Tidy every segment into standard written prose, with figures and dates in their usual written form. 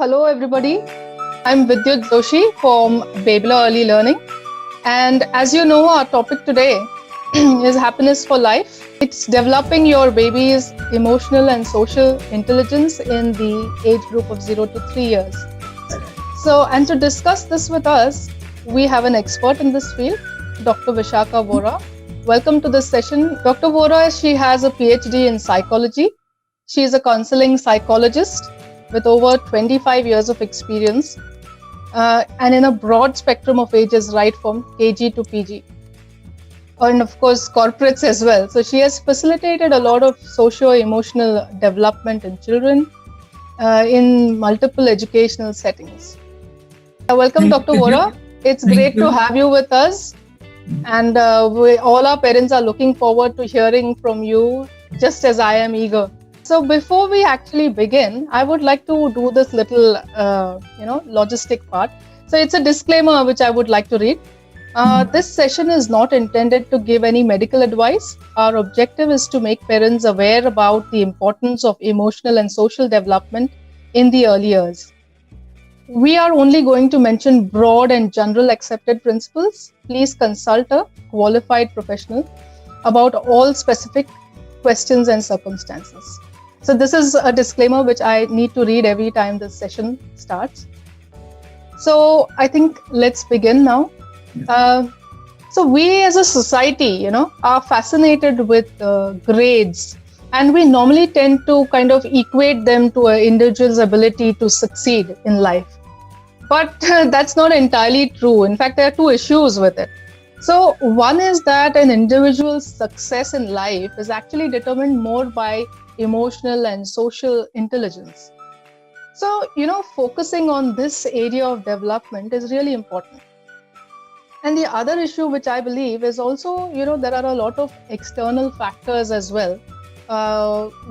Hello, everybody. I'm Vidyut Joshi from Babla Early Learning. And as you know, our topic today is happiness for life. It's developing your baby's emotional and social intelligence in the age group of 0 to 3 years. And to discuss this with us, we have an expert in this field, Dr. Vishakha Vora. Welcome to this session. Dr. Vora, she has a PhD in psychology. She is a counseling psychologist with over 25 years of experience and in a broad spectrum of ages, right from KG to PG. And of course, corporates as well. So she has facilitated a lot of socio-emotional development in children in multiple educational settings. Welcome, Dr. Vora. It's great to have you with us. And all our parents are looking forward to hearing from you, just as I am eager. So before we actually begin, I would like to do this little, logistic part. So it's a disclaimer which I would like to read. This session is not intended to give any medical advice. Our objective is to make parents aware about the importance of emotional and social development in the early years. We are only going to mention broad and general accepted principles. Please consult a qualified professional about all specific questions and circumstances. So this is a disclaimer which I need to read every time this session starts. So I think let's begin now. So we as a society, are fascinated with grades, and we normally tend to kind of equate them to an individual's ability to succeed in life. But that's not entirely true. In fact, there are two issues with it. So one is that an individual's success in life is actually determined more by emotional and social intelligence. So, focusing on this area of development is really important. And the other issue, which I believe is also, there are a lot of external factors as well,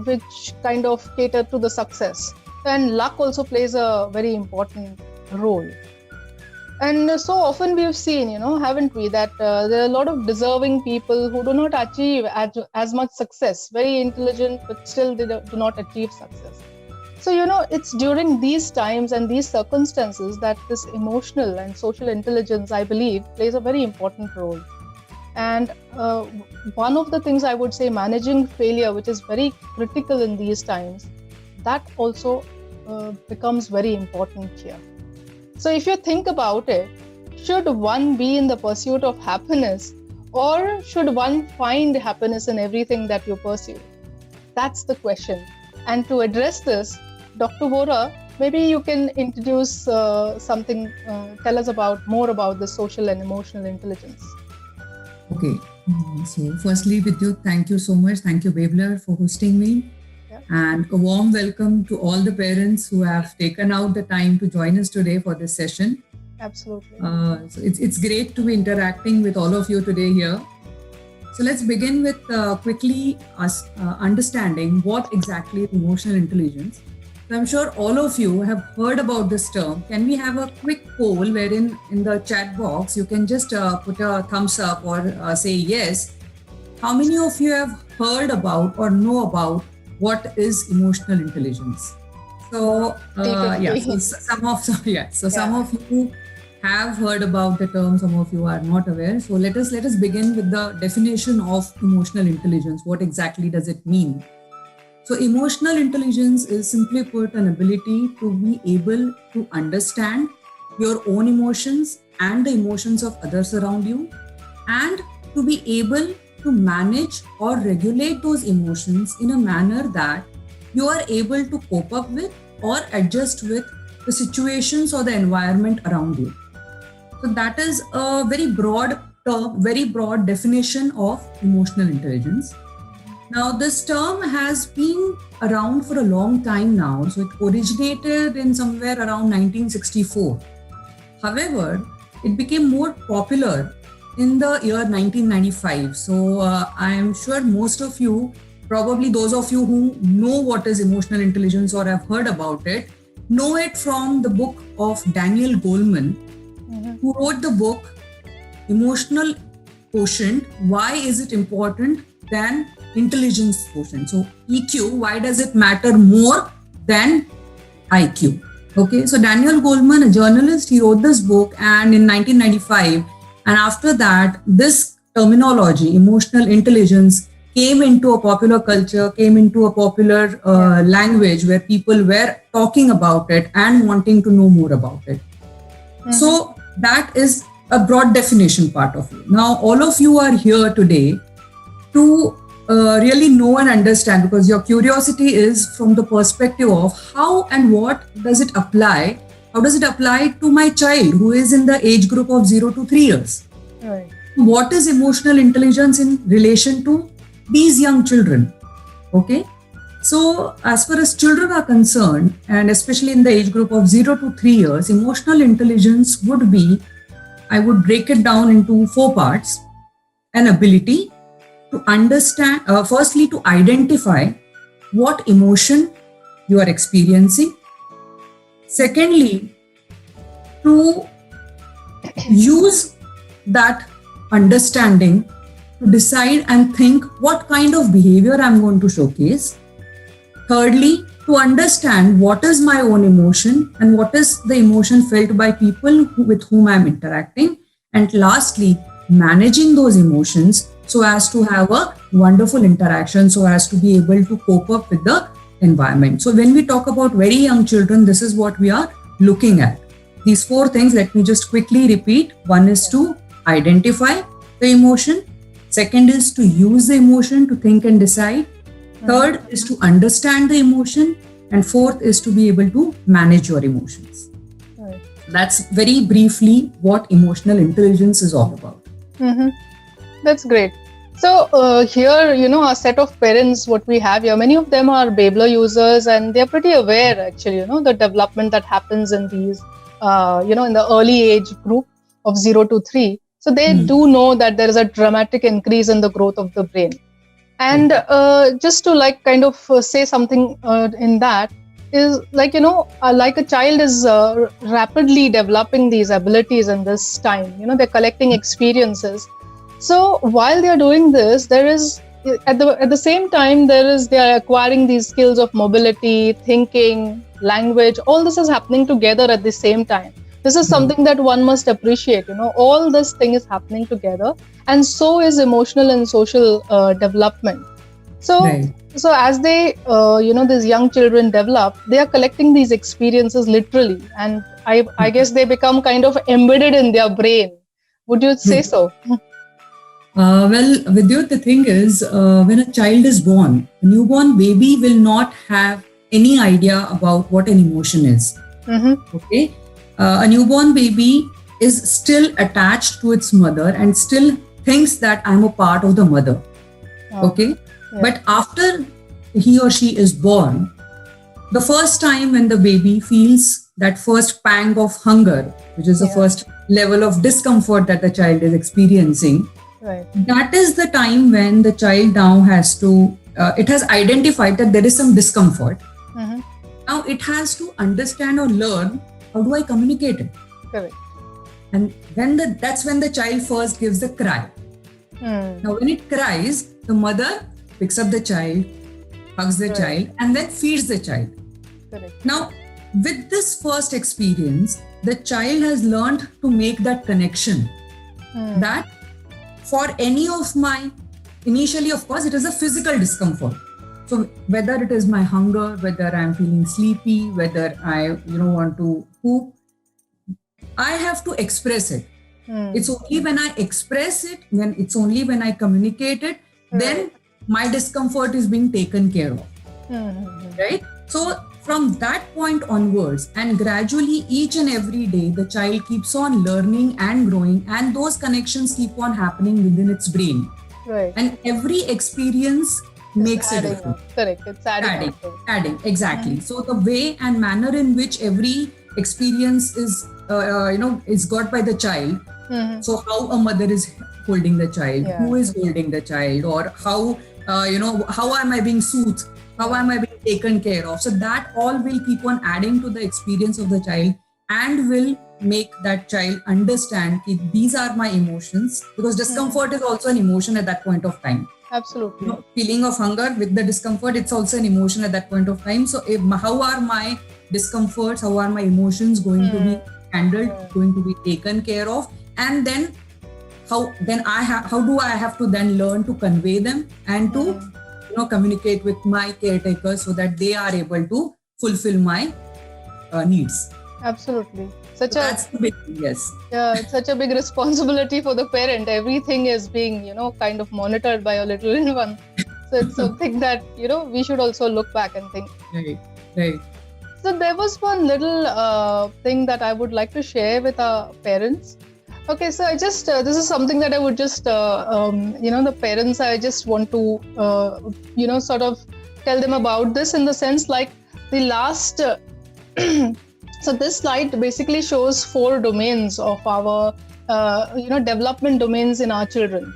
which kind of cater to the success. And luck also plays a very important role. And so often we've seen, haven't we, that there are a lot of deserving people who do not achieve as much success, very intelligent, but still they do not achieve success. So, it's during these times and these circumstances that this emotional and social intelligence, I believe, plays a very important role. And one of the things I would say, managing failure, which is very critical in these times, that also becomes very important here. So if you think about it, should one be in the pursuit of happiness, or should one find happiness in everything that you pursue? That's the question. And to address this, Dr. Vora, maybe you can introduce something, tell us more about the social and emotional intelligence. Okay. So firstly, Vidyut, thank you so much. Thank you, Babler, for hosting me. And a warm welcome to all the parents who have taken out the time to join us today for this session. Absolutely. So it's great to be interacting with all of you today here. So let's begin with quickly understanding what exactly is emotional intelligence. So I'm sure all of you have heard about this term. Can we have a quick poll wherein in the chat box you can just put a thumbs up or say yes. How many of you have heard about or know about what is emotional intelligence? So some of you have heard about the term, some of you are not aware. So let us begin with the definition of emotional intelligence. What exactly does it mean? So emotional intelligence is, simply put, an ability to be able to understand your own emotions and the emotions of others around you, and to be able to manage or regulate those emotions in a manner that you are able to cope up with or adjust with the situations or the environment around you. So that is a very broad term, very broad definition of emotional intelligence. Now, this term has been around for a long time now. So it originated in somewhere around 1964. However, it became more popular in the year 1995. So I am sure most of you, probably those of you who know what is emotional intelligence or have heard about it, know it from the book of Daniel Goleman, who wrote the book Emotional Quotient, Why is it important than intelligence quotient? So EQ, why does it matter more than IQ? Okay, so Daniel Goleman, a journalist, he wrote this book and in 1995, and after that, this terminology, emotional intelligence, came into a popular culture, came into a popular language where people were talking about it and wanting to know more about it. So that is a broad definition part of it. Now, all of you are here today to really know and understand, because your curiosity is from the perspective of how and what does it apply? How does it apply to my child who is in the age group of 0 to 3 years? Right. What is emotional intelligence in relation to these young children? Okay. So, as far as children are concerned, and especially in the age group of 0 to 3 years, emotional intelligence would be, I would break it down into 4 parts: an ability to understand, firstly, to identify what emotion you are experiencing. Secondly, to use that understanding to decide and think what kind of behavior I'm going to showcase. Thirdly, to understand what is my own emotion and what is the emotion felt by people with whom I'm interacting. And lastly, managing those emotions so as to have a wonderful interaction, so as to be able to cope up with the environment. So when we talk about very young children, this is what we are looking at. These 4 things, let me just quickly repeat. One is to identify the emotion. Second is to use the emotion to think and decide. Third is to understand the emotion. And fourth is to be able to manage your emotions. Right. That's very briefly what emotional intelligence is all about. That's great. So here, a set of parents, what we have here, many of them are Babler users, and they're pretty aware actually, the development that happens in these, in the early age group of 0 to 3. So they do know that there is a dramatic increase in the growth of the brain. And just to say something in that is like a child is rapidly developing these abilities in this time. They're collecting experiences. So while they are doing this, there is at the same time they are acquiring these skills of mobility, thinking, language. All this is happening together at the same time. This is something that one must appreciate. All this thing is happening together, and so is emotional and social development. So as they these young children develop, they are collecting these experiences literally, and I guess they become kind of embedded in their brain. Would you say so? Well, Vidyut, the thing is, when a child is born, a newborn baby will not have any idea about what an emotion is. Okay, a newborn baby is still attached to its mother and still thinks that I'm a part of the mother. Okay, but after he or she is born, the first time when the baby feels that first pang of hunger, which is the first level of discomfort that the child is experiencing, that is the time when the child now has to, it has identified that there is some discomfort. Now it has to understand or learn, how do I communicate it? Correct. And that's when the child first gives the cry. Now when it cries, the mother picks up the child, hugs the child, and then feeds the child. Correct. Now with this first experience, the child has learned to make that connection that for any of my, initially, of course, it is a physical discomfort. So whether it is my hunger, whether I'm feeling sleepy, whether I want to poop, I have to express it. It's only when I express it, it's only when I communicate it, then my discomfort is being taken care of. Right? So from that point onwards, and gradually each and every day, the child keeps on learning and growing, and those connections keep on happening within its brain. Right. And every experience makes a difference. Correct. It's adding. Exactly. So the way and manner in which every experience is, is got by the child. So how a mother is holding the child, who is holding the child, or how, how am I being soothed? How am I being taken care of? So that all will keep on adding to the experience of the child and will make that child understand that these are my emotions, because discomfort is also an emotion at that point of time. Absolutely. Feeling of hunger with the discomfort, it's also an emotion at that point of time. So how are my discomforts, how are my emotions going to be handled, going to be taken care of, and then how do I have to then learn to convey them and to communicate with my caretakers so that they are able to fulfill my needs. Absolutely. That's the big thing, yes. Yeah, it's such a big responsibility for the parent. Everything is being, kind of monitored by a little one. So it's something that, we should also look back and think. Right. So there was one little thing that I would like to share with our parents. Okay, so I just, this is something that I would just, the parents, I just want to, sort of tell them about this in the sense like the last, so this slide basically shows 4 domains of our, development domains in our children.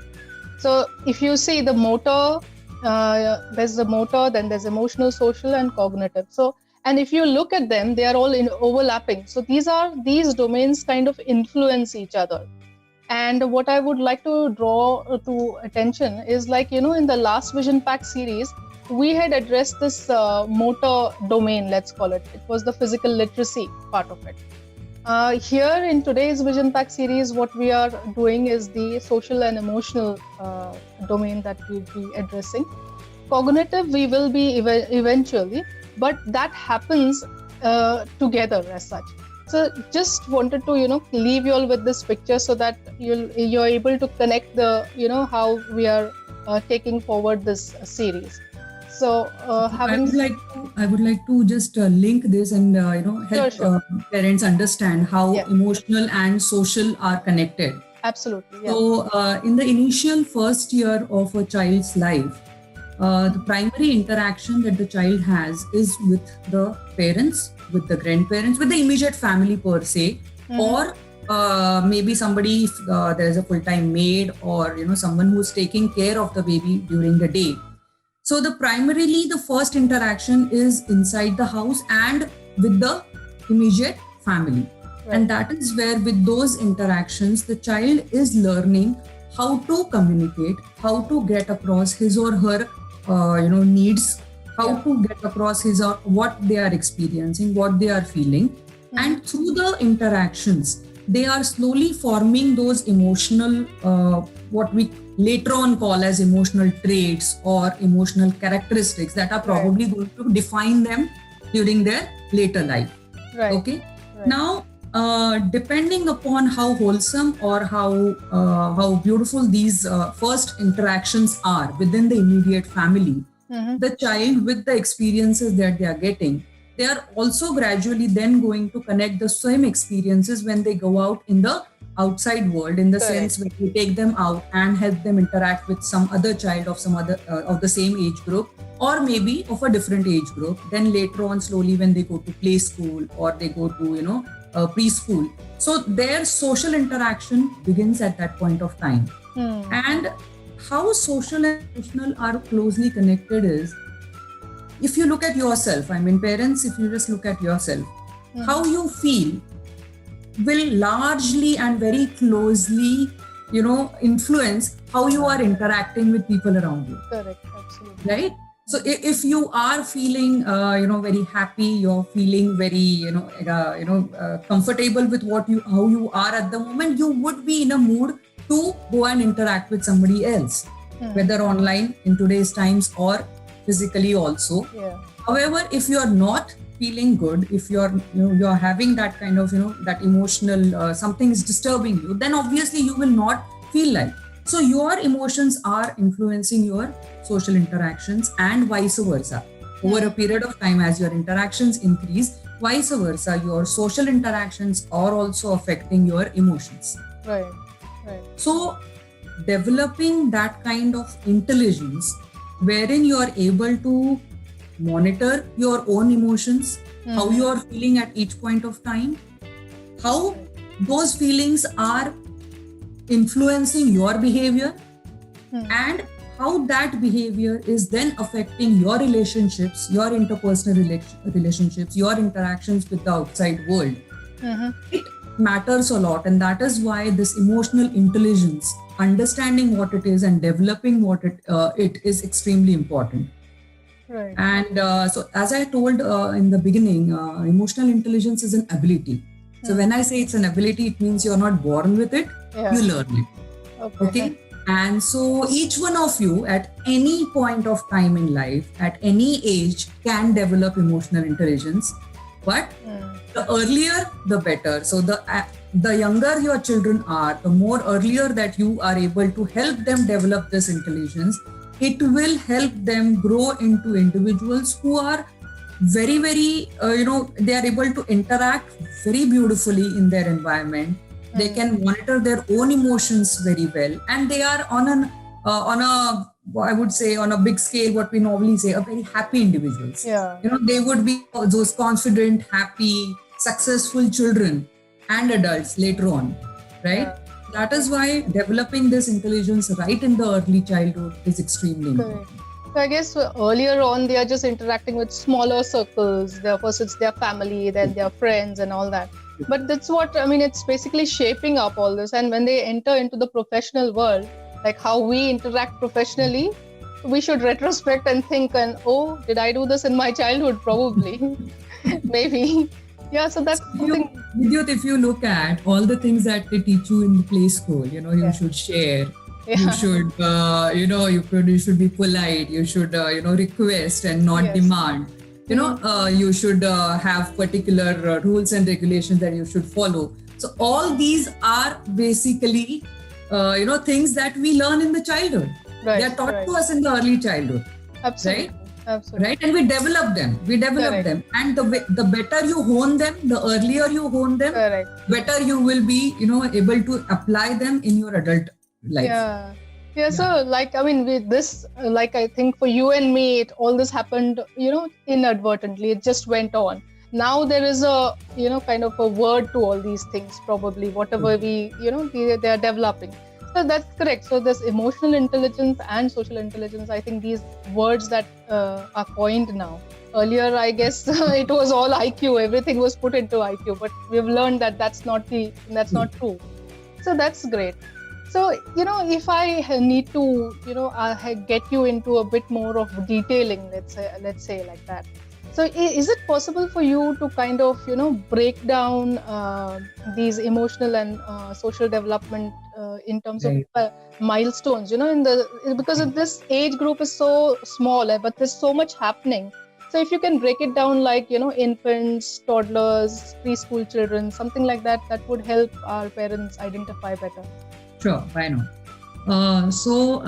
So if you see the motor, there's the motor, then there's emotional, social, and cognitive. So, and if you look at them, they are all overlapping. So these domains kind of influence each other. And what I would like to draw to attention is like, in the last Vision Pack series, we had addressed this motor domain, let's call it. It was the physical literacy part of it. Here in today's Vision Pack series, what we are doing is the social and emotional domain that we'll be addressing. Cognitive, we will be eventually, but that happens together as such. So just wanted to, leave you all with this picture so that you're able to connect the, how we are taking forward this series. So I would like to just link this and help parents understand how emotional and social are connected. Absolutely. Yeah. So in the initial first year of a child's life, the primary interaction that the child has is with the parents, with the grandparents, with the immediate family per se, or maybe somebody, if there is a full-time maid or someone who's taking care of the baby during the day. So primarily the first interaction is inside the house and with the immediate family. Right. And that is where with those interactions, the child is learning how to communicate, how to get across his or her needs, how to get across his or what they are experiencing, what they are feeling. And through the interactions, they are slowly forming those emotional, what we later on call as emotional traits or emotional characteristics that are probably going to define them during their later life. Right. Okay. Right. Now, depending upon how wholesome or how beautiful these first interactions are within the immediate family, the child with the experiences that they are getting, they are also gradually then going to connect the same experiences when they go out in the outside world, in the sense when you take them out and help them interact with some other child of some other of the same age group, or maybe of a different age group. Then later on, slowly when they go to play school or they go to preschool, so their social interaction begins at that point of time. And how social and emotional are closely connected is, if you look at yourself, I mean parents, if you just look at yourself, how you feel will largely and very closely, influence how you are interacting with people around you. Correct, absolutely. Right? So if you are feeling, very happy, you're feeling very, comfortable with how you are at the moment, you would be in a mood to go and interact with somebody else, whether online in today's times or physically also. Yeah. However, if you are not feeling good, if you're having that kind of that emotional something is disturbing you, then obviously you will not feel like. So your emotions are influencing your social interactions and vice versa. Over a period of time, as your interactions increase, vice versa, your social interactions are also affecting your emotions. Right. So developing that kind of intelligence wherein you are able to monitor your own emotions, how you are feeling at each point of time, how those feelings are influencing your behavior, and how that behavior is then affecting your relationships, your interpersonal relationships, your interactions with the outside world. It matters a lot, and that is why this emotional intelligence, understanding what it is and developing what it is extremely important. Right. And so, as I told in the beginning, emotional intelligence is an ability. So, when I say it's an ability, it means you're not born with it, you Yeah. learn it. Okay. Okay. And so, each one of you at any point of time in life, at any age, can develop emotional intelligence. But the earlier, the better. So, the younger your children are, the more earlier that you are able to help them develop this intelligence, it will help them grow into individuals who are very, very, they are able to interact very beautifully in their environment. They can monitor their own emotions very well, and they are on a, I would say, on a big scale, what we normally say, a very happy individuals. Yeah. They would be those confident, happy, successful children and adults later on, right? Yeah. That is why developing this intelligence right in the early childhood is extremely important. Correct. So I guess earlier on they are just interacting with smaller circles. First it's their family, then their friends and all that. But that's what I mean. It's basically shaping up all this. And when they enter into the professional world, like how we interact professionally, we should retrospect and think, and oh, did I do this in my childhood? Probably, maybe. Yeah. So that's something. Vidyut, if you look at all the things that they teach you in the play school, you should share. Yeah. You should, you should be polite. You should, request and not demand. You should have particular rules and regulations that you should follow. So all these are basically, things that we learn in the childhood. Right, they are taught to us in the early childhood. Absolutely. Right? Absolutely. Right, and we develop them. Correct. And the better you hone them, the earlier you hone them, Correct. better you will be, able to apply them in your adult life. Yeah. So with this, I think for you and me, all this happened, inadvertently. It just went on. Now there is a, kind of a word to all these things, probably, whatever they are developing. So that's correct. So this emotional intelligence and social intelligence, I think these words that are coined now. Earlier, I guess it was all IQ. Everything was put into IQ, but we've learned that that's not true. So that's great. So, if I need to, get you into a bit more of detailing, let's say like that. So, is it possible for you to kind of, break down these emotional and social development in terms of milestones, because this age group is so small, but there's so much happening. So, if you can break it down like, infants, toddlers, preschool children, something like that, that would help our parents identify better. Sure, why not? So,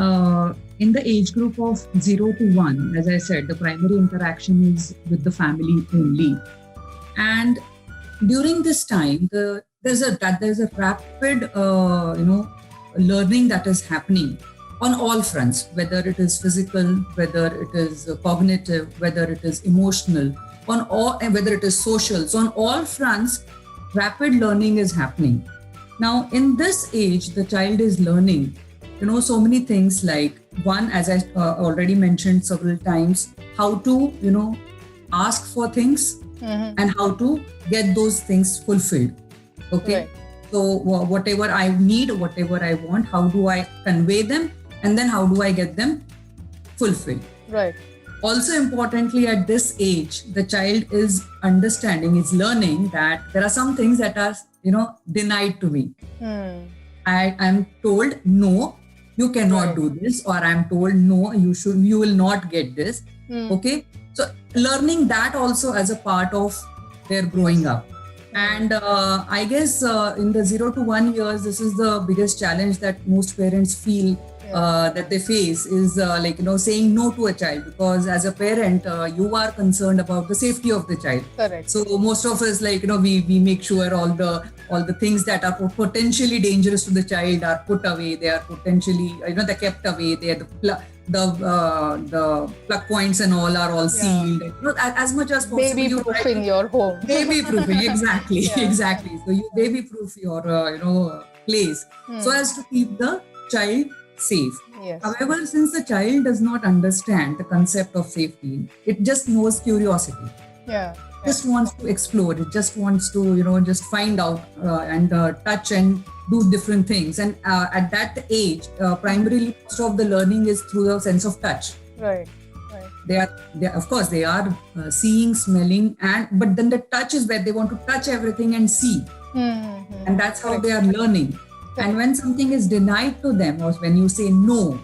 in the age group of 0 to 1, as I said, the primary interaction is with the family only. And during this time, there's a rapid, learning that is happening on all fronts, whether it is physical, whether it is cognitive, whether it is emotional, whether it is social. So, on all fronts, rapid learning is happening. Now, in this age, the child is learning, so many things like, one, as I already mentioned several times, how to, ask for things and how to get those things fulfilled. Okay. Right. So whatever I need, whatever I want, how do I convey them? And then how do I get them fulfilled? Right. Also importantly, at this age, the child is learning that there are some things that are, denied to me. I am told, no, you cannot do this, or I'm told, no, you will not get this. Okay. So learning that also as a part of their growing up. And I guess in the 0 to 1 years, this is the biggest challenge that most parents feel that they face is saying no to a child, because as a parent, you are concerned about the safety of the child. Correct. So most of us, we make sure all the things that are potentially dangerous to the child are put away. They are potentially, they're kept away. They are the plug points and all are all sealed. As much as possible. Baby proofing your home. Baby proofing, exactly, exactly. So you baby proof your place so as to keep the child safe. Yes. However, since the child does not understand the concept of safety, it just knows curiosity. Yeah. Just wants to explore. It just wants to, just find out and touch and do different things. And at that age, primarily most of the learning is through the sense of touch. Right. Right. They are of course they are seeing, smelling, but then the touch is where they want to touch everything and see, and that's how they are learning. And when something is denied to them, or when you say no,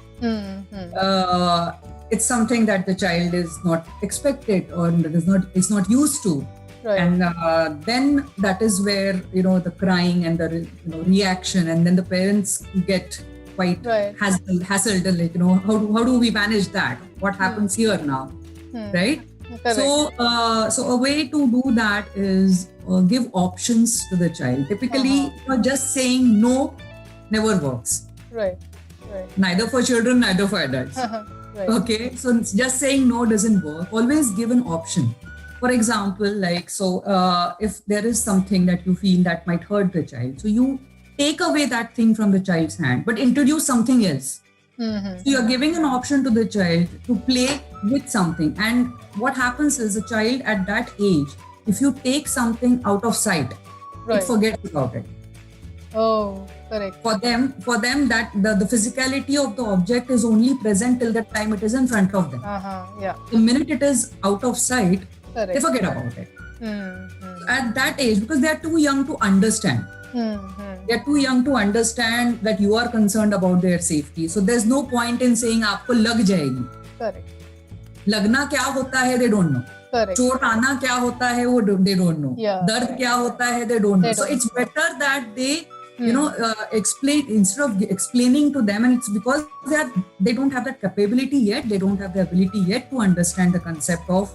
it's something that the child is not expected or is not used to. Right. And then that is where the crying and the reaction, and then the parents get quite hassled, like how do we manage that? What happens here now, right? Correct. So a way to do that is give options to the child. Typically, just saying no never works. Right. Neither for children, neither for adults. Right. Okay, so just saying no doesn't work. Always give an option. For example, if there is something that you feel that might hurt the child, so you take away that thing from the child's hand, but introduce something else. So you're giving an option to the child to play with something. And what happens is, a child at that age, if you take something out of sight, it forgets about it. Oh, correct. For them that the physicality of the object is only present till the time it is in front of them. Yeah. The minute it is out of sight, correct, they forget about it. At that age, because they are too young to understand. They are too young to understand that you are concerned about their safety. So there's no point in saying आपको लग जाएगी. Correct. लगना क्या होता है, they don't know. Correct. चोट आना क्या होता है, वो they don't know. Yeah. दर्द क्या होता है, they don't know. So it's better that they explain, instead of explaining to them, and it's because they don't have that capability yet, they don't have the ability yet to understand the concept of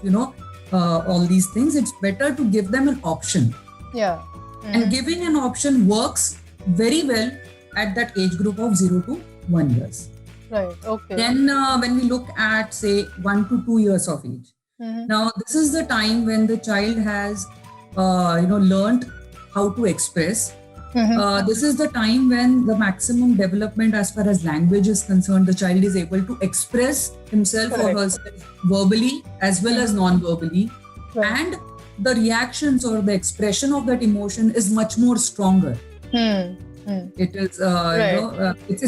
all these things. It's better to give them an option. Yeah. And giving an option works very well at that age group of 0 to 1 years. Right. Okay. Then when we look at, say, 1 to 2 years of age, now this is the time when the child has learned how to express. This is the time when the maximum development as far as language is concerned. The child is able to express himself or herself verbally as well as non-verbally, and the reactions or the expression of that emotion is much more stronger. It is it's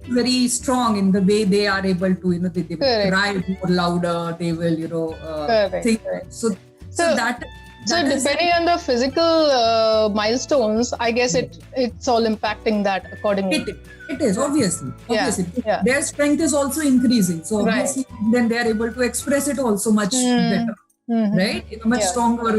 very strong in the way they are able to they will cry more louder, they will think. So depending on the physical milestones, I guess it's all impacting that accordingly. It is obviously. Yeah. Their strength is also increasing, so obviously then they are able to express it also much better, right? In a much stronger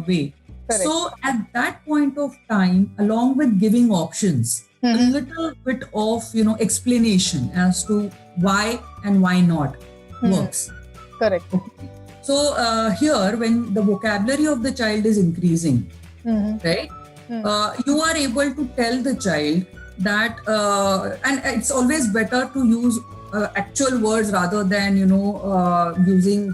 way. Correct. So at that point of time, along with giving options, a little bit of explanation as to why and why not works. Correct. Okay. So here, when the vocabulary of the child is increasing, right, you are able to tell the child that, and it's always better to use actual words rather than using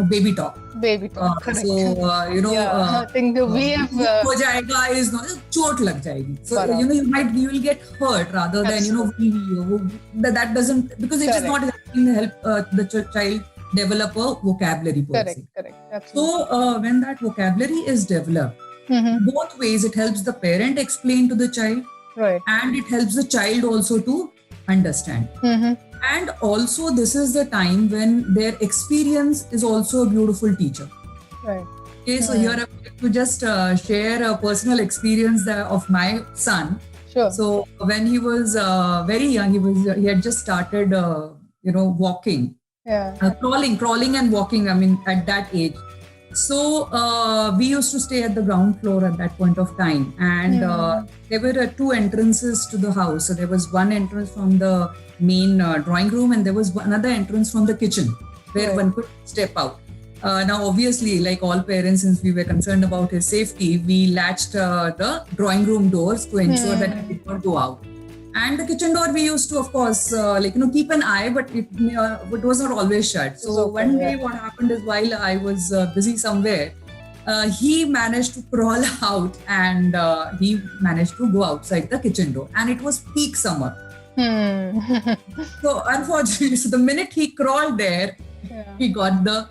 baby talk. Baby talk. So I think we have हो जाएगा is not चोट लग जाएगी. So you will get hurt rather than that doesn't, because it is not helping the child develop a vocabulary per se. Correct. Absolutely. So when that vocabulary is developed, both ways, it helps the parent explain to the child, and it helps the child also to understand. And also, this is the time when their experience is also a beautiful teacher. Right. Okay, so here I would like to just share a personal experience of my son. Sure. So when he was very young, he had just started walking. Crawling and walking, I mean, at that age. So we used to stay at the ground floor at that point of time, and there were two entrances to the house. So there was one entrance from the main drawing room, and there was another entrance from the kitchen where one could step out. Now, obviously, like all parents, since we were concerned about his safety, we latched the drawing room doors to ensure that he did not go out. And the kitchen door, we used to, of course, keep an eye, but it was not always shut. So one day what happened is, while I was busy somewhere, he managed to crawl out, and he managed to go outside the kitchen door. And it was peak summer. So unfortunately, the minute he crawled there, he got the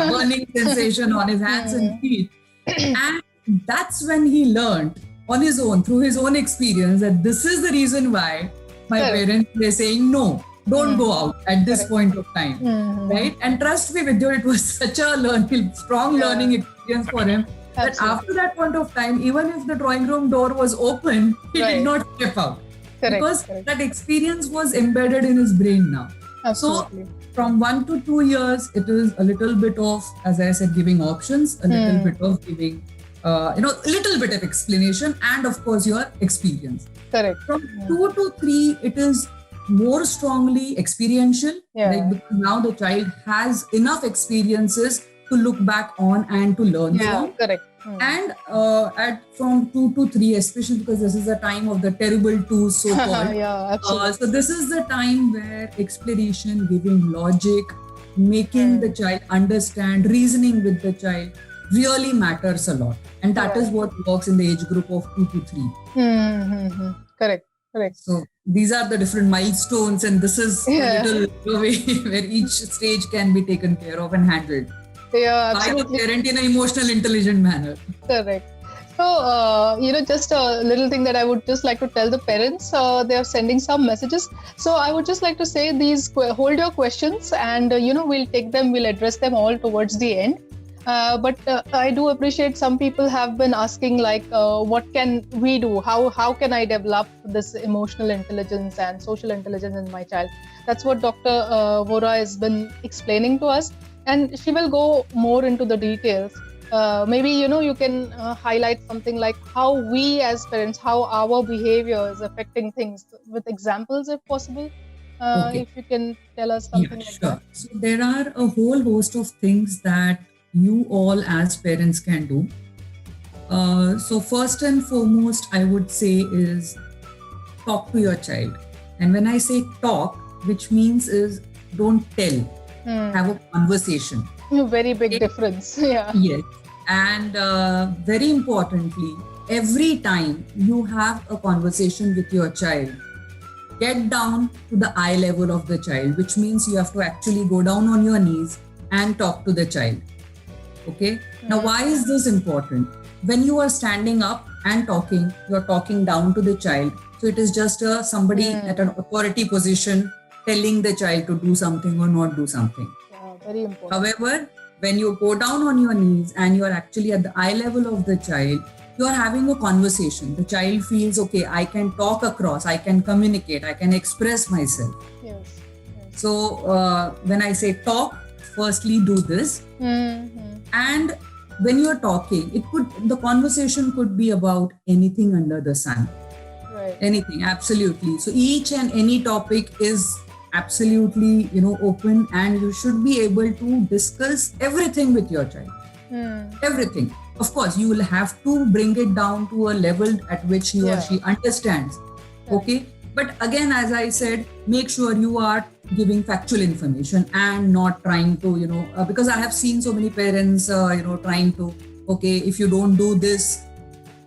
burning sensation on his hands and feet. And that's when he learned on his own, through his own experience, that this is the reason why my parents were saying no. don't go out at this Correct. point of time, right? And trust me, Vidyut, it was such a strong learning experience for him that Absolutely. after that point of time, even if the drawing room door was open, he Right. did not step out Correct. because Correct. that experience was embedded in his brain now. Absolutely. So from 1 to 2 years, it is a little bit of, as I said, giving options, a little bit of giving, a little bit of explanation, and of course your experience. Correct. From 2 to 3, it is more strongly experiential, like because now the child has enough experiences to look back on and to learn from. Correct. And from 2 to 3, especially because this is the time of the terrible twos, so called. Absolutely. So this is the time where explanation, giving logic, making the child understand, reasoning with the child really matters a lot. And that is what works in the age group of 2 to 3. Correct. Correct. So these are the different milestones, and this is a little way where each stage can be taken care of and handled by the parent in an emotional, intelligent manner. Correct. So, just a little thing that I would just like to tell the parents, they are sending some messages. So I would just like to say hold your questions and, we'll take them, we'll address them all towards the end. But I do appreciate some people have been asking like, what can we do? How can I develop this emotional intelligence and social intelligence in my child? That's what Dr. Vora has been explaining to us. And she will go more into the details. Maybe, you can highlight something like how we as parents, how our behavior is affecting things with examples if possible. If you can tell us something like that. So there are a whole host of things that you all as parents can do. So first and foremost, I would say is talk to your child. And when I say talk, which means is don't tell, have a conversation. Very big difference. Yes. And very importantly, every time you have a conversation with your child, get down to the eye level of the child, which means you have to actually go down on your knees and talk to the child. Okay. Now, why is this important? When you are standing up and talking, you're talking down to the child. So it is just somebody at an authority position telling the child to do something or not do something. Very important. However, when you go down on your knees and you are actually at the eye level of the child, you are having a conversation. The child feels, okay, I can talk across, I can communicate, I can express myself. Yes. So when I say talk, firstly do this. And when you're talking, the conversation could be about anything under the sun. Right. Anything, absolutely. So each and any topic is absolutely, open, and you should be able to discuss everything with your child. Everything. Of course, you will have to bring it down to a level at which he or she understands. Okay. But again, as I said, make sure you are giving factual information and not trying to, because I have seen so many parents, trying to, okay, if you don't do this,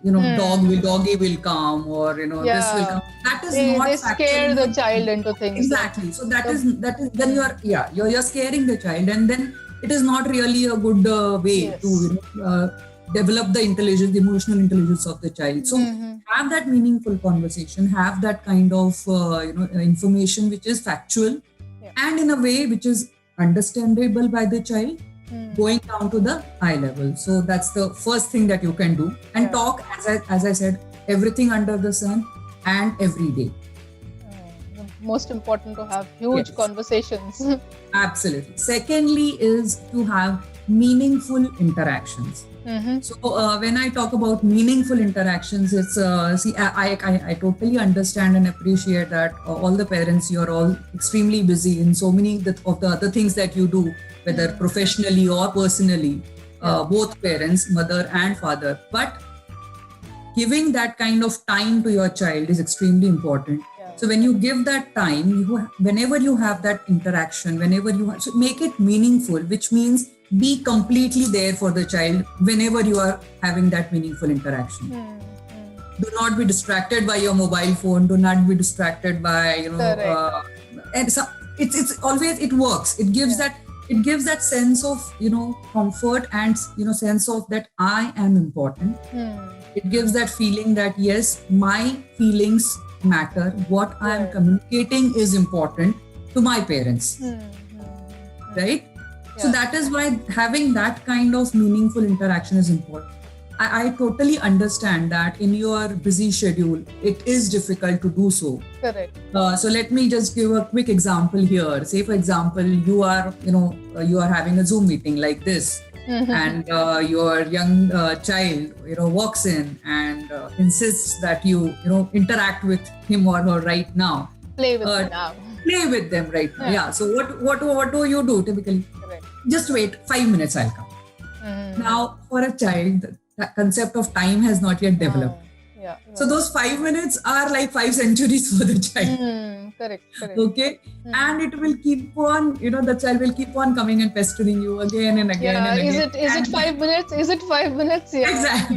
doggy will come, or this will come. That is not they factual. Scare the child into things. Exactly. So that is then you're scaring the child, and then it is not really a good way to develop the intelligence, the emotional intelligence of the child. So have that meaningful conversation, have that kind of information which is factual and in a way which is understandable by the child, going down to the eye level. So that's the first thing that you can do, and talk, as I said, everything under the sun and every day. Most important to have huge conversations. Absolutely. Secondly is to have meaningful interactions. So when I talk about meaningful interactions, it's I totally understand and appreciate that all the parents, you're all extremely busy in so many of the other things that you do, whether professionally or personally, both parents, mother and father. But giving that kind of time to your child is extremely important. So when you give that time, whenever you have that interaction, so make it meaningful, which means be completely there for the child whenever you are having that meaningful interaction. Do not be distracted by your mobile phone. Do not be distracted by and so it's always, it works. It gives that sense of comfort and sense of that I am important. It gives that feeling that yes, my feelings matter. What I am communicating is important. to my parents, right? So that is why having that kind of meaningful interaction is important. I totally understand that in your busy schedule, it is difficult to do so. Correct. So let me just give a quick example here. Say, for example, you are having a Zoom meeting like this, and your young child, walks in and insists that you interact with him or her right now. Play with them now. Play with them right now. Yeah. So what do you do typically? Correct. Just wait 5 minutes, I'll come. Now, for a child, the concept of time has not yet developed. So those 5 minutes are like 5 centuries for the child. Correct. Okay. And it will keep on, the child will keep on coming and pestering you again and again and again. Is it 5 minutes? Is it 5 minutes? Yeah.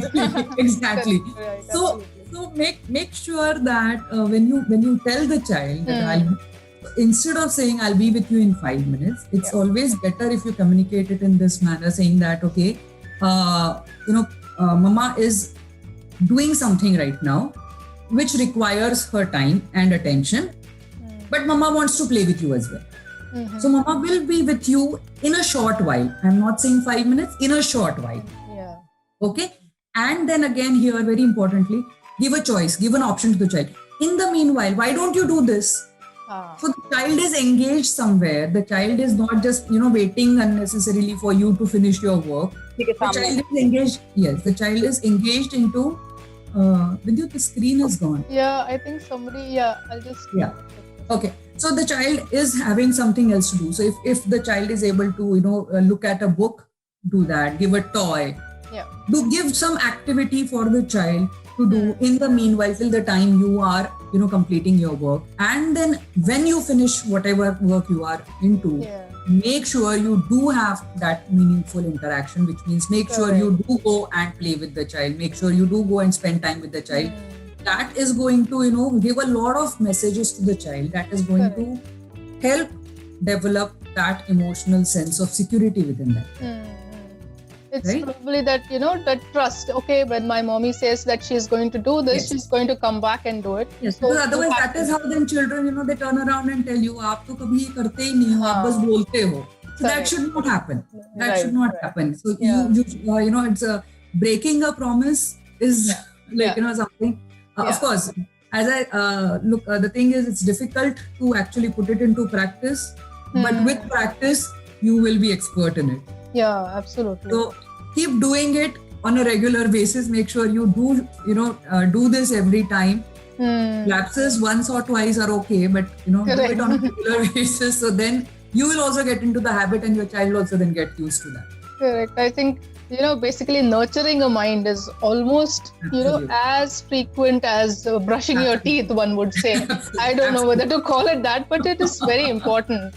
Exactly. Right, so make sure that when you tell the child that instead of saying I'll be with you in 5 minutes, it's always better if you communicate it in this manner, saying that, okay, mama is doing something right now which requires her time and attention, but mama wants to play with you as well. So mama will be with you in a short while. I'm not saying 5 minutes, in a short while. Okay. And then again here, very importantly, give a choice, give an option to the child. In the meanwhile, why don't you do this? So the child is engaged somewhere. The child is not just, waiting unnecessarily for you to finish your work. The child is engaged. Yes, the child is engaged into. Vidyut, the screen is gone. Yeah, I think somebody. I'll just. Yeah. Okay. So the child is having something else to do. So if the child is able to, look at a book, do that. Give a toy. Do give some activity for the child to do in the meanwhile till the time you are completing your work. And then when you finish whatever work you are into, make sure you do have that meaningful interaction, which means make sure you do go and play with the child, make sure you do go and spend time with the child. That is going to give a lot of messages to the child, that is going to help develop that emotional sense of security within them. It's probably that, that trust. Okay, when my mommy says that she's going to do this, she's going to come back and do it. Yes, so otherwise that is how then children, they turn around and tell you, "Aap to kabhi ye karte hi nahi ho, aap bas bolte ho." So that should not happen. That should not happen. So it's breaking a promise is something. Of course, as I look, the thing is, it's difficult to actually put it into practice, but with practice, you will be expert in it. Yeah, absolutely. So keep doing it on a regular basis. Make sure you do, do this every time. Lapses once or twice are okay, but do it on a regular basis. So then you will also get into the habit, and your child will also then get used to that. Correct. I think basically nurturing a mind is almost as frequent as brushing your teeth. One would say. I don't know whether to call it that, but it is very important.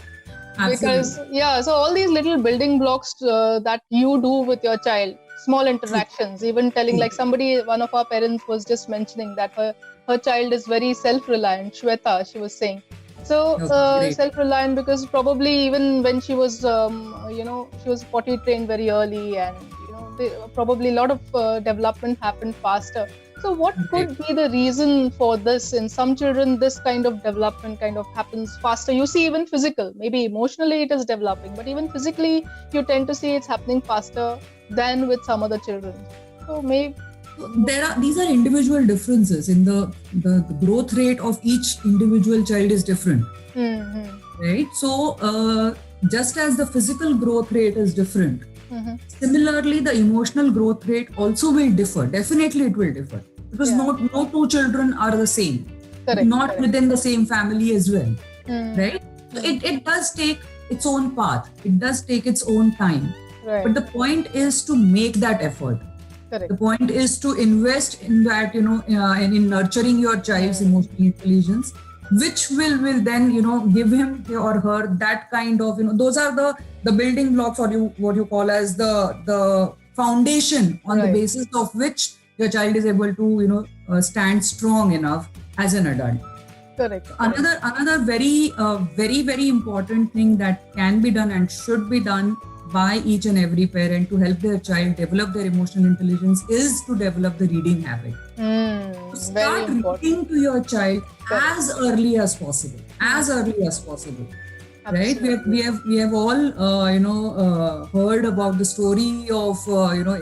Because so all these little building blocks that you do with your child, small interactions, even telling, like one of our parents was just mentioning that her child is very self-reliant. Shweta, she was saying. So self-reliant because probably even when she was, she was potty trained very early, and probably a lot of development happened faster. So what could be the reason for this? In some children, this kind of development kind of happens faster. You see even physical, maybe emotionally it is developing, but even physically you tend to see it's happening faster than with some other children. So maybe these are individual differences in the growth rate of each individual child is different. Right? So just as the physical growth rate is different, similarly the emotional growth rate also will differ. Definitely it will differ. Because no two children are the same. Correct. Within the same family as well. Right? So it does take its own path. It does take its own time. Right. But the point is to make that effort. Correct. The point is to invest in that, and in nurturing your child's emotional intelligence, which will then, give him or her that kind of, those are the building blocks, or what you call as the foundation on the basis of which your child is able to, stand strong enough as an adult. Correct. Another very, very, very important thing that can be done and should be done by each and every parent to help their child develop their emotional intelligence is to develop the reading habit. Start reading to your child as early as possible. right? We have all heard about the story of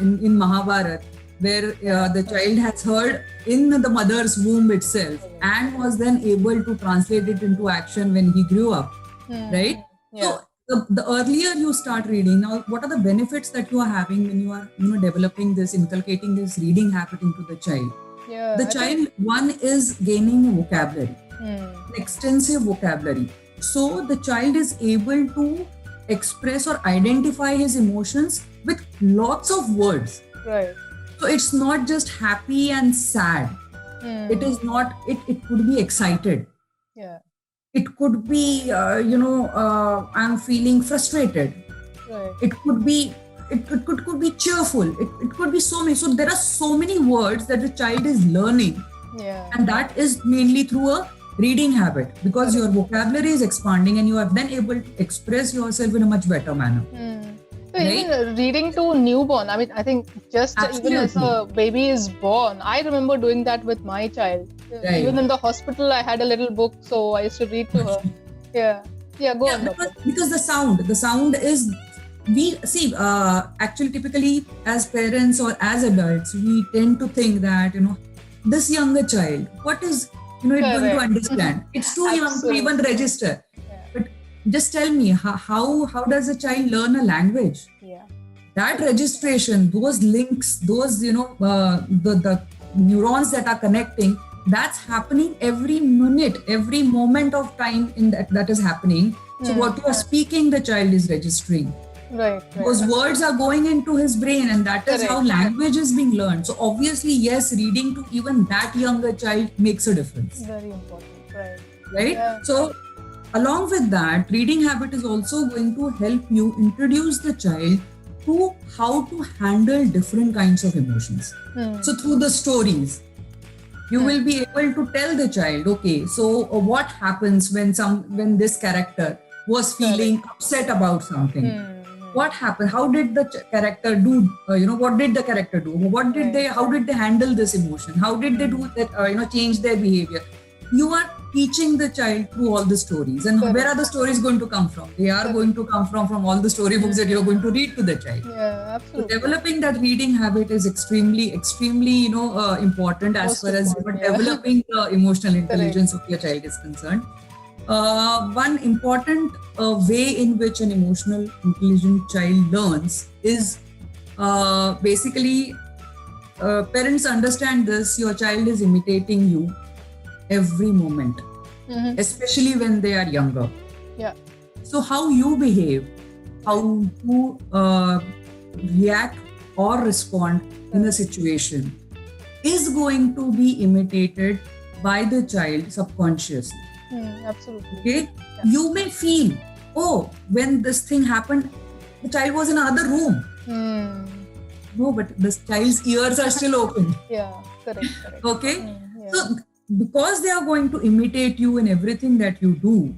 in Mahabharata, where the child has heard in the mother's womb itself and was then able to translate it into action when he grew up, right? So the earlier you start reading, now what are the benefits that you are having when you are developing this, inculcating this reading habit into the child? The child, one is gaining a vocabulary, an extensive vocabulary. So the child is able to express or identify his emotions with lots of words. Right. So it's not just happy and sad. It is not, it could be excited. Yeah. It could be, I'm feeling frustrated. Right. It could be, it could be cheerful. It could be so many. So there are so many words that the child is learning. Yeah. And that is mainly through a reading habit, because your vocabulary is expanding and you are then able to express yourself in a much better manner. So even reading to newborn, I mean, I think just even as a baby is born, I remember doing that with my child. Right. Even in the hospital, I had a little book, so I used to read to her. Go on. Because the sound is, we see, actually typically as parents or as adults, we tend to think that, this younger child, what is, it's going to understand. It's too young to even register. But just tell me, how does a child learn a language? That registration, those links, those, the neurons that are connecting, that's happening every minute, every moment of time in that is happening. So what you are speaking, the child is registering. Right. Those words are going into his brain, and that is how language is being learned. So obviously, yes, reading to even that younger child makes a difference. Very important, right? Yeah. So along with that, reading habit is also going to help you introduce the child to how to handle different kinds of emotions. So through the stories, you will be able to tell the child, okay, so what happens when this character was feeling upset about something? What happened? How did the character do? What did the character do? How did they handle this emotion? How did they do that? Change their behavior. You are teaching the child through all the stories. And where are the stories going to come from? They are going to come from all the storybooks that you are going to read to the child. Yeah, absolutely. So developing that reading habit is extremely, extremely, important as far as developing the emotional intelligence of your child is concerned. One important way in which an emotional intelligent child learns is basically parents understand this. Your child is imitating you every moment, especially when they are younger. Yeah. So how you behave, how you react or respond in a situation is going to be imitated by the child subconsciously. Absolutely. Okay. Yeah. You may feel, when this thing happened, the child was in another room. No, but the child's ears are still open. Yeah, correct. Okay. So because they are going to imitate you in everything that you do,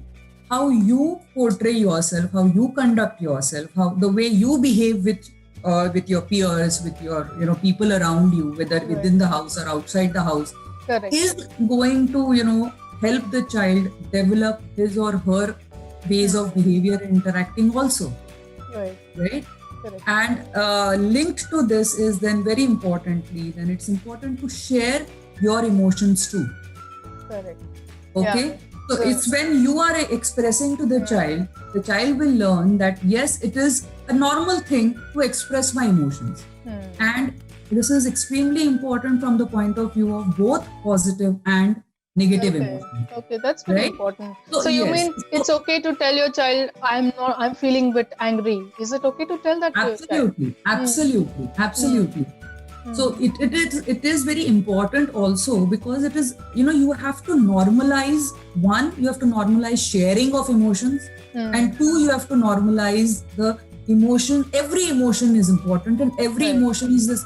how you portray yourself, how you conduct yourself, how the way you behave with your peers, with your people around you, whether within the house or outside the house, is going to help the child develop his or her ways of behavior and interacting also. Right. Correct. And linked to this is then very importantly, then it's important to share your emotions too. Correct. Okay. Yeah. So it's when you are expressing to the child will learn that yes, it is a normal thing to express my emotions. And this is extremely important from the point of view of both positive and negative emotions. Okay, that's very important. So you mean it's okay to tell your child, I'm feeling a bit angry. Is it okay to tell that to your child? Absolutely. So it is very important also, because it is, you have to normalize, one, you have to normalize sharing of emotions, and two, you have to normalize the emotion. Every emotion is important, and every emotion is this,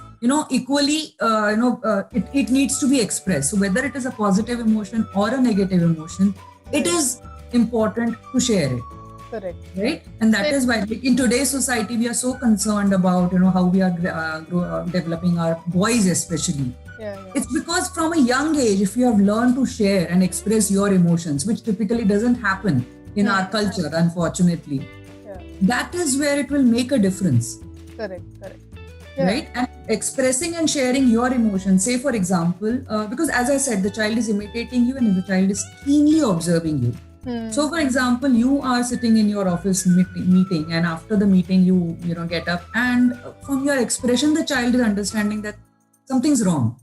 equally, it needs to be expressed. So whether it is a positive emotion or a negative emotion, it is important to share it. Correct. Right? And that is why in today's society, we are so concerned about, how we are developing our boys especially. It's because from a young age, if you have learned to share and express your emotions, which typically doesn't happen in our culture, unfortunately. Yeah. That is where it will make a difference. Correct. Right? And expressing and sharing your emotions. Say, for example, because as I said, the child is imitating you and the child is keenly observing you. So, for example, you are sitting in your office meeting, and after the meeting, you get up, and from your expression, the child is understanding that something's wrong.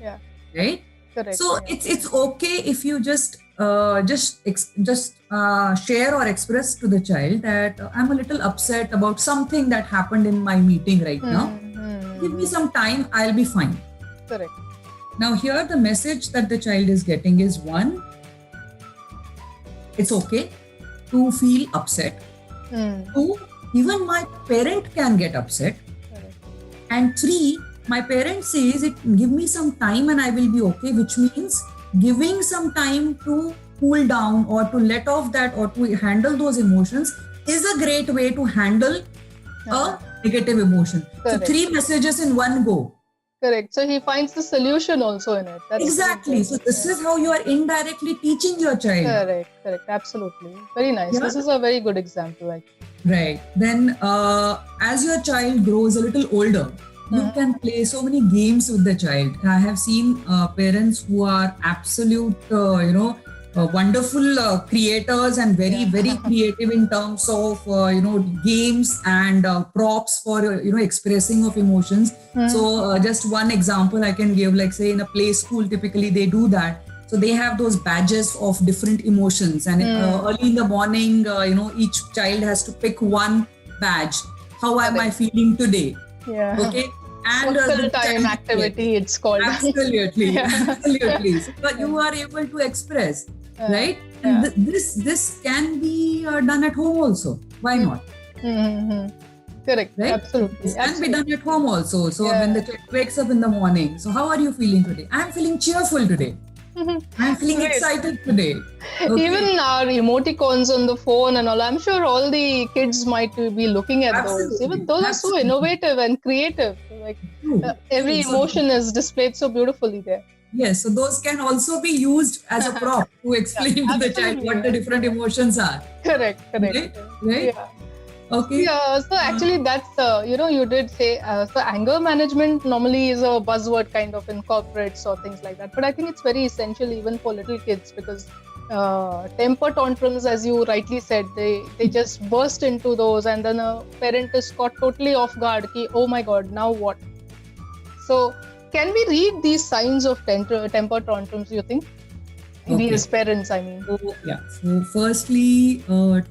Yeah. Right. Correct. So it's okay if you just share or express to the child that I'm a little upset about something that happened in my meeting right now. Give me some time, I'll be fine. Correct. Now here the message that the child is getting is 1, it's okay to feel upset. 2, even my parent can get upset. Correct. And 3, my parent says give me some time and I will be okay, which means giving some time to cool down or to let off that or to handle those emotions is a great way to handle a negative emotion. Correct. So 3 messages in one go. Correct. So he finds the solution also in it. That's exactly. So this is how you are indirectly teaching your child. Correct. Absolutely. Very nice. This is a very good example. Right. Then as your child grows a little older, you can play so many games with the child. I have seen parents who are absolute, wonderful creators and very creative in terms of, games and props for, expressing of emotions. So just one example I can give, like say in a play school, typically they do that. So they have those badges of different emotions, and early in the morning, each child has to pick one badge. How am I feeling today? Yeah. Okay. And social time activity, it's called. Absolutely. Absolutely. So, but you are able to express, right? And this can be done at home also. Why not? Correct. Right? Absolutely. This can be done at home also. So when the child wakes up in the morning, so how are you feeling today? I'm feeling cheerful today. I'm feeling excited today. Okay. Even our emoticons on the phone and all, I'm sure all the kids might be looking at those. Even those are so innovative and creative. Like every emotion is displayed so beautifully there. Yes, so those can also be used as a prop to explain to the child what the different emotions are. Correct. Right? Yeah. Okay. Yeah, so actually that's, you did say, so anger management normally is a buzzword kind of in corporates or things like that. But I think it's very essential even for little kids, because temper tantrums, as you rightly said, they just burst into those, and then a parent is caught totally off guard. Ki, oh my God, now what? So can we read these signs of temper tantrums, you think? We as parents, I mean. So firstly,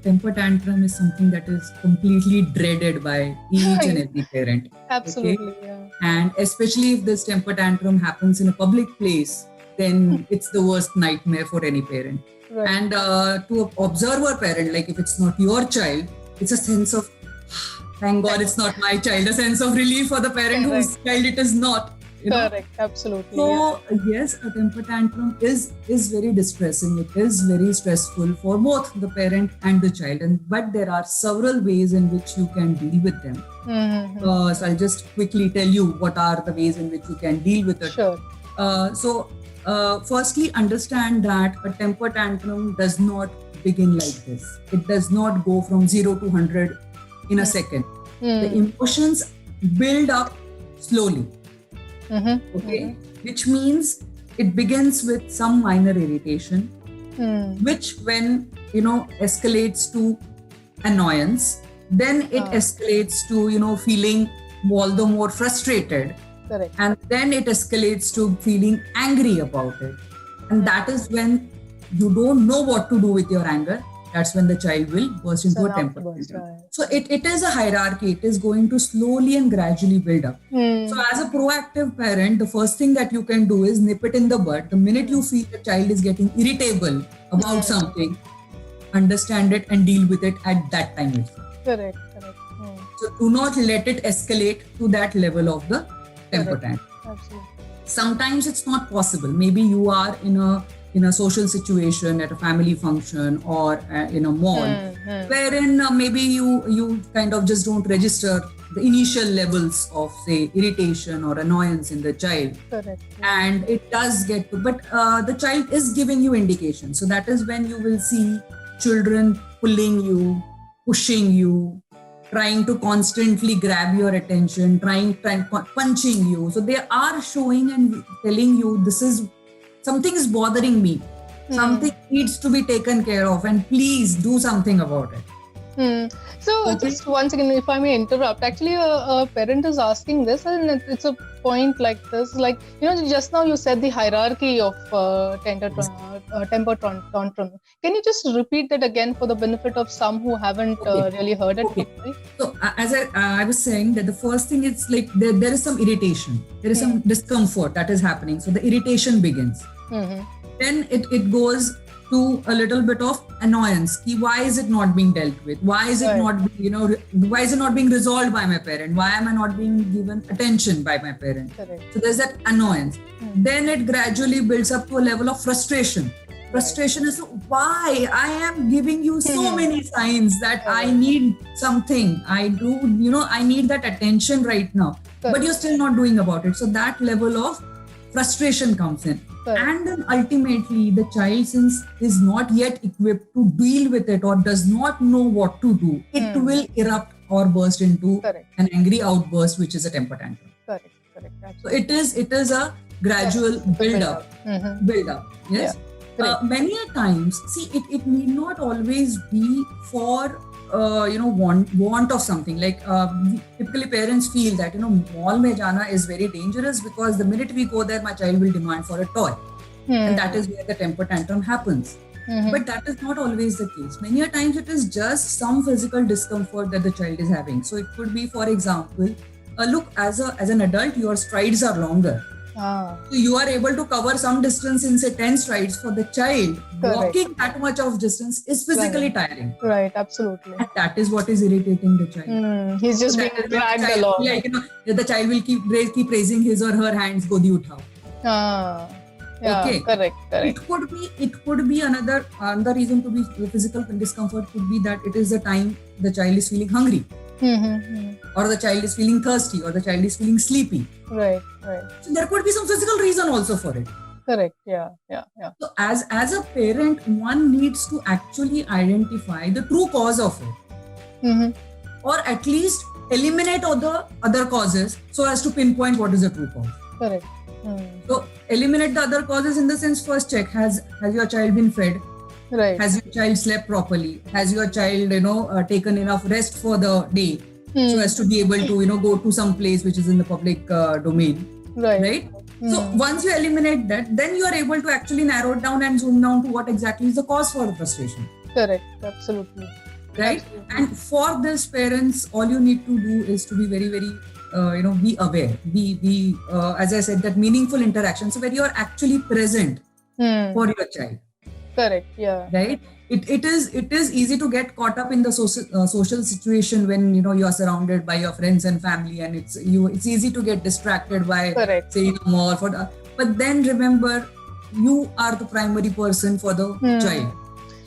temper tantrum is something that is completely dreaded by each and every parent. Absolutely, okay? And especially if this temper tantrum happens in a public place, then it's the worst nightmare for any parent. Right. And to observe a parent, like if it's not your child, it's a sense of, thank God it's not my child, a sense of relief for the parent whose child it is not. Correct, absolutely. So yes, a temper tantrum is very distressing. It is very stressful for both the parent and the child. But there are several ways in which you can deal with them. So I'll just quickly tell you what are the ways in which you can deal with it. Sure. Firstly, understand that a temper tantrum does not begin like this. It does not go from 0 to 100 in a second. The emotions build up slowly. Okay, which means it begins with some minor irritation, which when escalates to annoyance, then it escalates to feeling all the more frustrated. Correct. And then it escalates to feeling angry about it, and that is when you don't know what to do with your anger. That's when the child will burst into a temper tantrum. So it is a hierarchy. It is going to slowly and gradually build up. So as a proactive parent, the first thing that you can do is nip it in the bud. The minute you feel the child is getting irritable about something, understand it and deal with it at that time itself. Correct. So do not let it escalate to that level of the temper tantrum. Absolutely. Sometimes it's not possible. Maybe you are in a social situation at a family function or in a mall, wherein maybe you kind of just don't register the initial levels of, say, irritation or annoyance in the child. Correct. And it does get to, but the child is giving you indication. So that is when you will see children pulling you, pushing you, trying to constantly grab your attention, trying punching you. So they are showing and telling you this is something is bothering me. Something needs to be taken care of, and please do something about it. So Okay. just once again, if I may interrupt, actually a parent is asking this, and it's a point like this, like, just now you said the hierarchy of temper tantrum. Can you just repeat that again for the benefit of some who haven't really heard it? Okay. Properly? So as I was saying that the first thing is like there is some irritation, there is some discomfort that is happening. So the irritation begins. Then it goes to a little bit of annoyance. Why is it not being dealt with? Why is it not why is it not being resolved by my parent? Why am I not being given attention by my parent? Correct. So there's that annoyance. Then it gradually builds up to a level of frustration. Frustration is why I am giving you so many signs that I need something. I need that attention right now. But you're still not doing about it. So that level of frustration comes in. And then ultimately the child, since is not yet equipped to deal with it or does not know what to do, it will erupt or burst into an angry outburst, which is a temper tantrum. Correct. So it is a gradual build up. Yes. Many a times, see, it need not always be for want of something. Like typically parents feel that mall mein jana is very dangerous because the minute we go there, my child will demand for a toy, and that is where the temper tantrum happens. But that is not always the case. Many a times it is just some physical discomfort that the child is having. So it could be, for example, look, as an adult, your strides are longer. So you are able to cover some distance in, say, 10 strides. For the child, walking that much of distance is physically tiring. Right, absolutely. And that is what is irritating the child. He's just being dragged along. Like, the child will keep raising his or her hands, godi uthao. Okay. Correct. It could be another reason to be physical discomfort could be that it is the time the child is feeling hungry. Or the child is feeling thirsty, or the child is feeling sleepy. Right. So there could be some physical reason also for it. Correct. Yeah. So as a parent, one needs to actually identify the true cause of it, or at least eliminate all the other causes so as to pinpoint what is the true cause. Correct. So eliminate the other causes in the sense, first check, has your child been fed? Right. Has your child slept properly? Has your child taken enough rest for the day so as to be able to go to some place which is in the public domain? Right? So once you eliminate that, then you are able to actually narrow it down and zoom down to what exactly is the cause for the frustration. Correct. Absolutely. Right? Absolutely. And for this, parents, all you need to do is to be very, very be aware, be as I said, that meaningful interaction. So where you are actually present for your child. Correct. Yeah. Right. It is easy to get caught up in the social situation when you are surrounded by your friends and family, and it's easy to get distracted by say mall but then remember, you are the primary person for the child.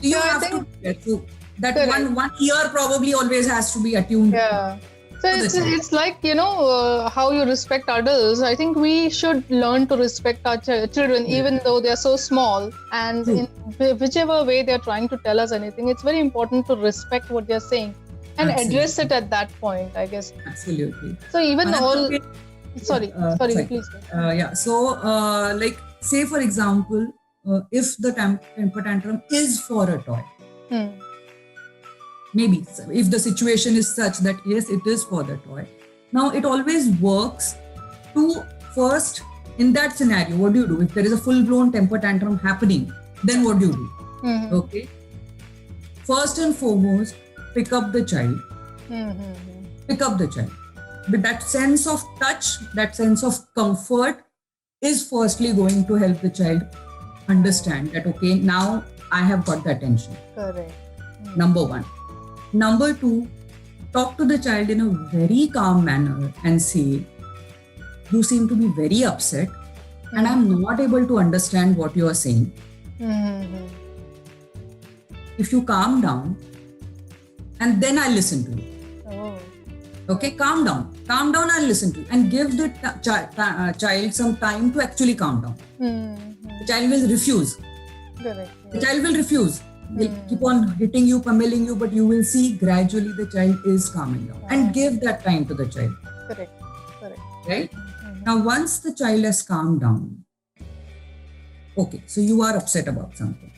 So you have to get to that one ear probably always has to be attuned. Yeah. So it's like, how you respect adults. I think we should learn to respect our children, even though they're so small. And in whichever way they're trying to tell us anything, it's very important to respect what they're saying and address it at that point, I guess. Absolutely. So even Sorry, please. So, like, say, for example, if the temper tantrum is for a toy. Maybe if the situation is such that yes, it is for the toy. Now it always works to first, in that scenario, what do you do? If there is a full-blown temper tantrum happening, then what do you do? Okay. First and foremost, pick up the child. Pick up the child. But that sense of touch, that sense of comfort is firstly going to help the child understand that, okay, now I have got the attention. Correct. Number one. Number two, talk to the child in a very calm manner and say, you seem to be very upset and I'm not able to understand what you are saying. If you calm down, and then I'll listen to you. Okay, calm down, I'll listen to you, and give the child some time to actually calm down. The child will refuse. Correct. The child will refuse. will keep on hitting you, pummeling you, but you will see gradually the child is calming down. And give that time to the child. Correct. Right? Now, once the child has calmed down, okay, so you are upset about something.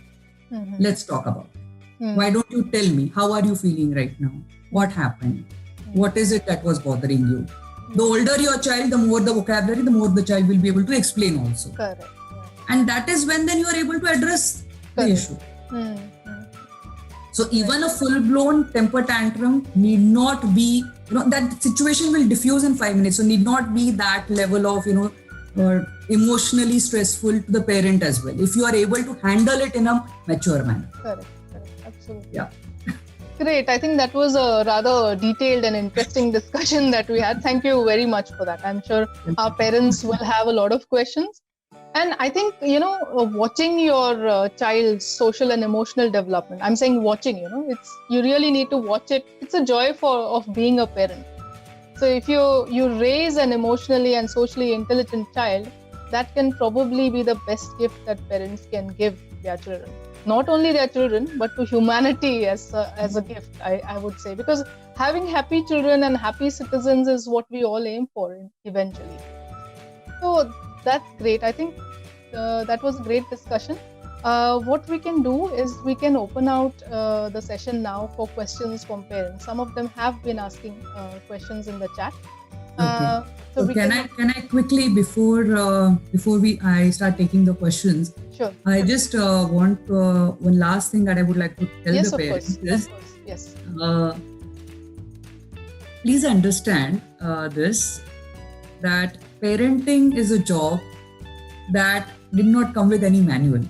Let's talk about it. Why don't you tell me? How are you feeling right now? What happened? What is it that was bothering you? The older your child, the more the vocabulary, the more the child will be able to explain also. Correct. And that is when then you are able to address the issue. So even a full-blown temper tantrum need not be, that situation will diffuse in 5 minutes. So need not be that level of, emotionally stressful to the parent as well. If you are able to handle it in a mature manner. Correct. Absolutely. Yeah. Great. I think that was a rather detailed and interesting discussion that we had. Thank you very much for that. I'm sure our parents will have a lot of questions. And I think, watching your child's social and emotional development, I'm saying watching, you really need to watch it. It's a joy of being a parent. So if you raise an emotionally and socially intelligent child, that can probably be the best gift that parents can give their children. Not only their children, but to humanity as a gift, I would say. Because having happy children and happy citizens is what we all aim for eventually. So that's great. I think that was a great discussion. What we can do is we can open out the session now for questions from parents. Some of them have been asking questions in the chat. Okay. So can I quickly before I start taking the questions? Sure. I just want one last thing that I would like to tell the parents is, yes. Please understand this, that parenting is a job that did not come with any manual.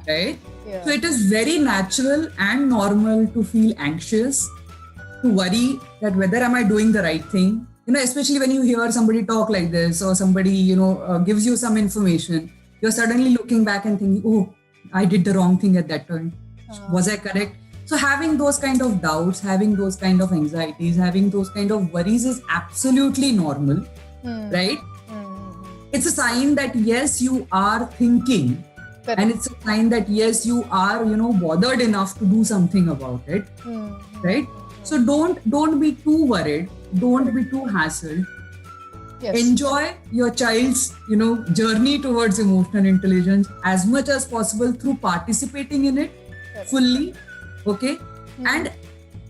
Right? Yeah. So it is very natural and normal to feel anxious, to worry that whether am I doing the right thing. Especially when you hear somebody talk like this, or somebody, gives you some information, you're suddenly looking back and thinking, oh, I did the wrong thing at that time. Was I correct? So having those kind of doubts, having those kind of anxieties, having those kind of worries is absolutely normal, right? It's a sign that yes, you are thinking. Correct. And it's a sign that yes, you are, bothered enough to do something about it, right? So don't be too worried. Don't be too hassled. Yes. Enjoy your child's, journey towards emotional intelligence as much as possible through participating in it fully. Okay. And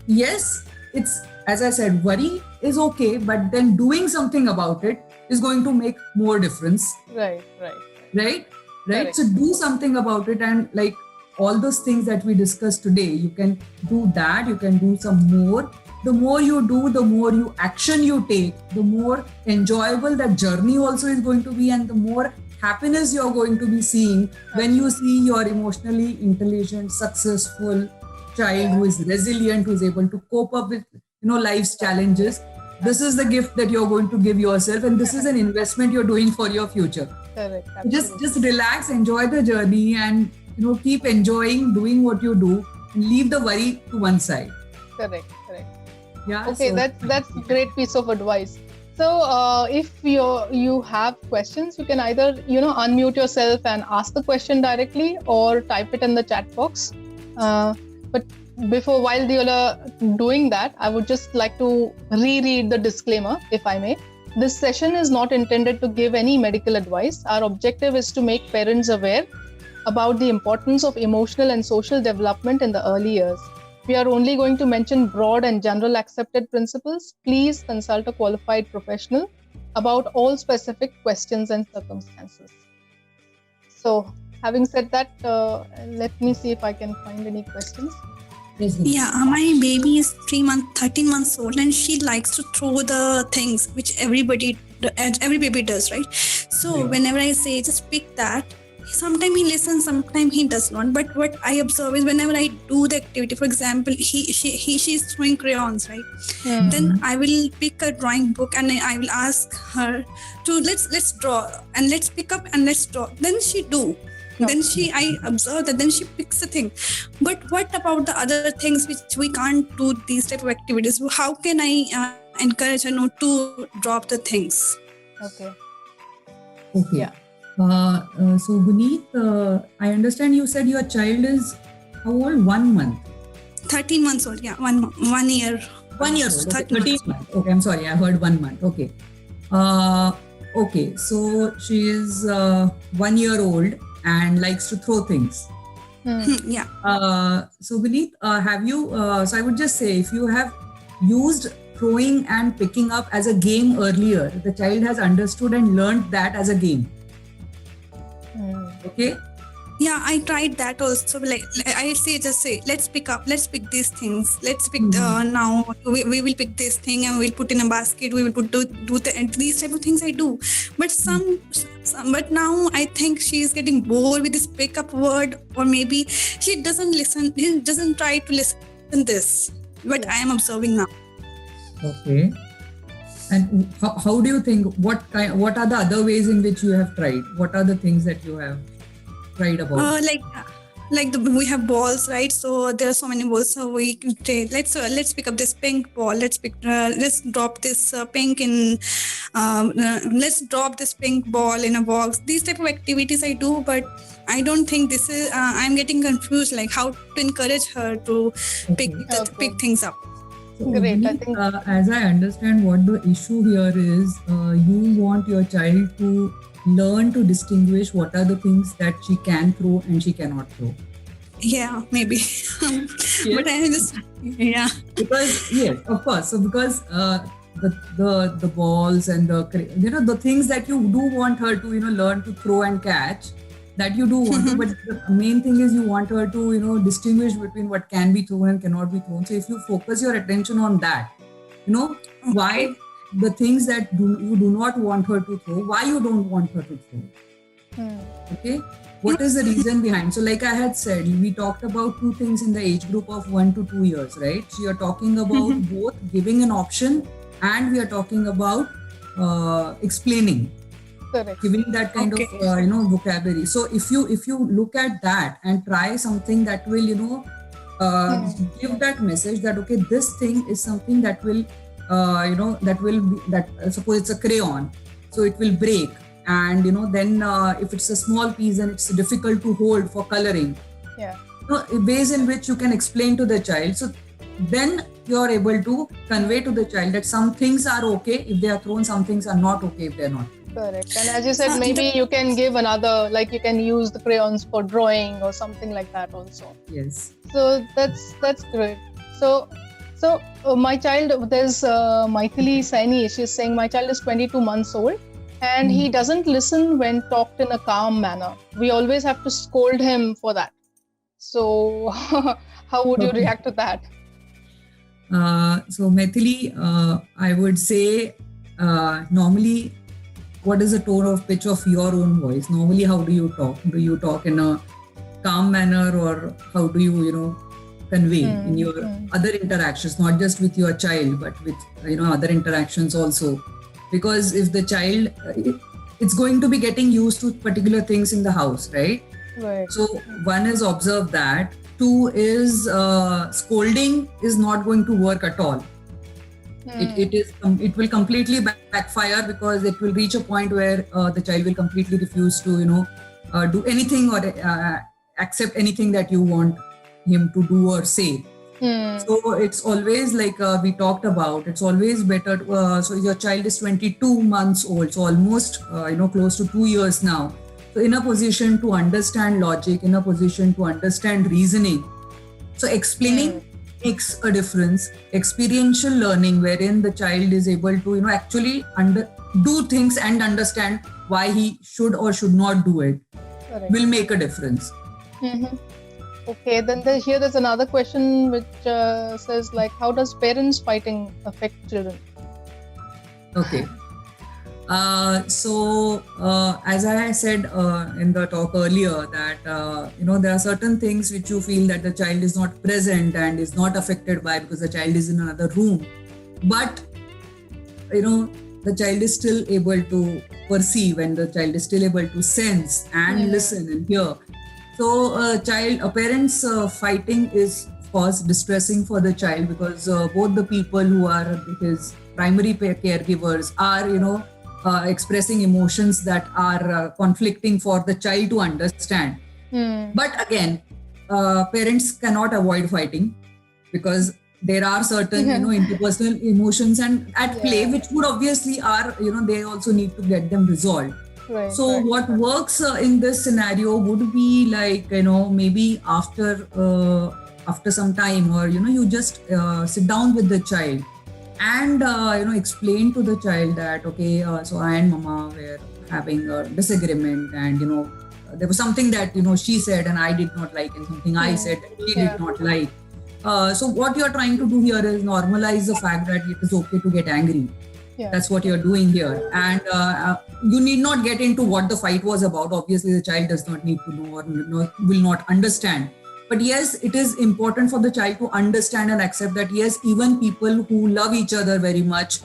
yes, it's, as I said, worry is okay, but then doing something about it is going to make more difference. Right. Correct. So do something about it, and like all those things that we discussed today, you can do that. You can do some more. The more you do, the more action you take, the more enjoyable that journey also is going to be, and the more happiness you're going to be seeing when you see your emotionally intelligent, successful child who is resilient, who is able to cope up with life's challenges. This is the gift that you're going to give yourself, and this is an investment you're doing for your future. Correct. Just relax, enjoy the journey, and keep enjoying doing what you do, and leave the worry to one side. Correct. Yeah. Okay, so that's a great piece of advice. So if you have questions, you can either unmute yourself and ask the question directly, or type it in the chat box. But while you're doing that, I would just like to reread the disclaimer, if I may. This session is not intended to give any medical advice. Our objective is to make parents aware about the importance of emotional and social development in the early years. We are only going to mention broad and general accepted principles. Please consult a qualified professional about all specific questions and circumstances. So, having said that, let me see if I can find any questions. Yeah, my baby is 13 months old, and she likes to throw the things which every baby does, right? So whenever I say just pick that, sometimes he listens, sometimes he does not. But what I observe is whenever I do the activity, for example, she's throwing crayons, right? Then I will pick a drawing book and I will ask her to let's draw and let's pick up and let's draw. Then she do. Then I observe that, then she picks a thing. But what about the other things which we can't do these type of activities? How can I encourage her not to drop the things? Okay. Yeah. So Guneet, I understand you said your child is How old? 1 month. 13 months old. Yeah, 1 year. 1 year old. Okay. 13 months. months. Okay, I'm sorry. I heard 1 month. Okay. Okay. So she is 1 year old and likes to throw things. Yeah. So Vineet, have you? So I would just say, if you have used throwing and picking up as a game earlier, the child has understood and learned that as a game. Okay. Yeah, I tried that also. Like I say, let's pick these things. Let's pick now. We will pick this thing and we'll put in a basket. We will and these type of things I do. But but now I think she is getting bored with this pick up word, or maybe she doesn't listen. He doesn't try to listen this. But I am observing now. Okay. And how do you think? What are the other ways in which you have tried? What are the things that you have tried about? We have balls, right? So there are so many balls. So we say, let's pick up this pink ball. Let's drop this pink in. Let's drop this pink ball in a box. These type of activities I do, but I don't think this is. I'm getting confused. Like how to encourage her to pick things up. So Great. I Vineet, think as I understand, what the issue here is, you want your child to learn to distinguish what are the things that she can throw and she cannot throw. Yeah, maybe. But I just Because yes, of course. So because the balls and the things that you do want her to learn to throw and catch, that you do want to, but the main thing is you want her to distinguish between what can be thrown and cannot be thrown. So if you focus your attention on that, why the things that you do not want her to throw, why you don't want her to throw. Okay, what is the reason behind? So like I had said, we talked about two things in the age group of 1 to 2 years, right? So you're talking about both giving an option and we are talking about explaining. correct. Giving that kind of vocabulary. So if you look at that and try something that will give that message that okay, this thing is something that will suppose it's a crayon, so it will break, and then if it's a small piece and it's difficult to hold for coloring, ways in which you can explain to the child, so then you're able to convey to the child that some things are okay if they are thrown, some things are not okay if they're not. Correct. And as you said, maybe you can give another, like you can use the crayons for drawing or something like that also. Yes. So that's great. So my child, there's Maithili Saini. She's saying my child is 22 months old and he doesn't listen when talked in a calm manner. We always have to scold him for that. So how would you react to that? So Maithili, I would say normally, what is the tone of pitch of your own voice? Normally, how do you talk? Do you talk in a calm manner, or how do you, convey in your other interactions, not just with your child, but with other interactions also? Because if the child, it's going to be getting used to particular things in the house, right? Right. So one is observe that. Two is scolding is not going to work at all. It will completely backfire, because it will reach a point where the child will completely refuse to do anything or accept anything that you want him to do or say. So it's always like we talked about, it's always better so your child is 22 months old, so almost close to 2 years now, so in a position to understand logic, in a position to understand reasoning. So explaining makes a difference. Experiential learning, wherein the child is able to actually do things and understand why he should or should not do it, will make a difference. Okay, then there's another question which says like, how does parents fighting affect children? Okay. So as I said in the talk earlier, that there are certain things which you feel that the child is not present and is not affected by because the child is in another room, but the child is still able to perceive and the child is still able to sense and listen and hear. So a parent's fighting is of course distressing for the child, because both the people who are his primary caregivers are expressing emotions that are conflicting for the child to understand. But again, parents cannot avoid fighting because there are certain interpersonal emotions and at play, which would obviously are they also need to get them resolved. Right, so right. what works in this scenario would be like maybe after some time, or you just sit down with the child and explain to the child that okay, so I and mama were having a disagreement, and there was something that she said and I did not like, and something I said that she did not like. So what you're trying to do here is normalize the fact that it is okay to get angry. Yeah. That's what you're doing here, and you need not get into what the fight was about. Obviously the child does not need to know or will not understand. But yes, it is important for the child to understand and accept that yes, even people who love each other very much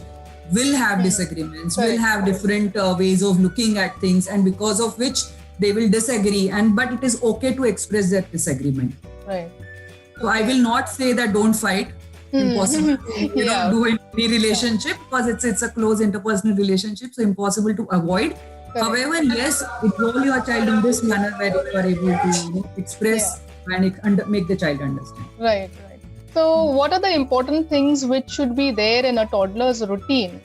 will have disagreements, will have different ways of looking at things, and because of which they will disagree. But it is okay to express that disagreement. Right. So I will not say that don't fight. Impossible to do in any relationship, because it's a close interpersonal relationship, so impossible to avoid. However, yes, involve your child in this manner where you are able to express and make the child understand. Right. So what are the important things which should be there in a toddler's routine?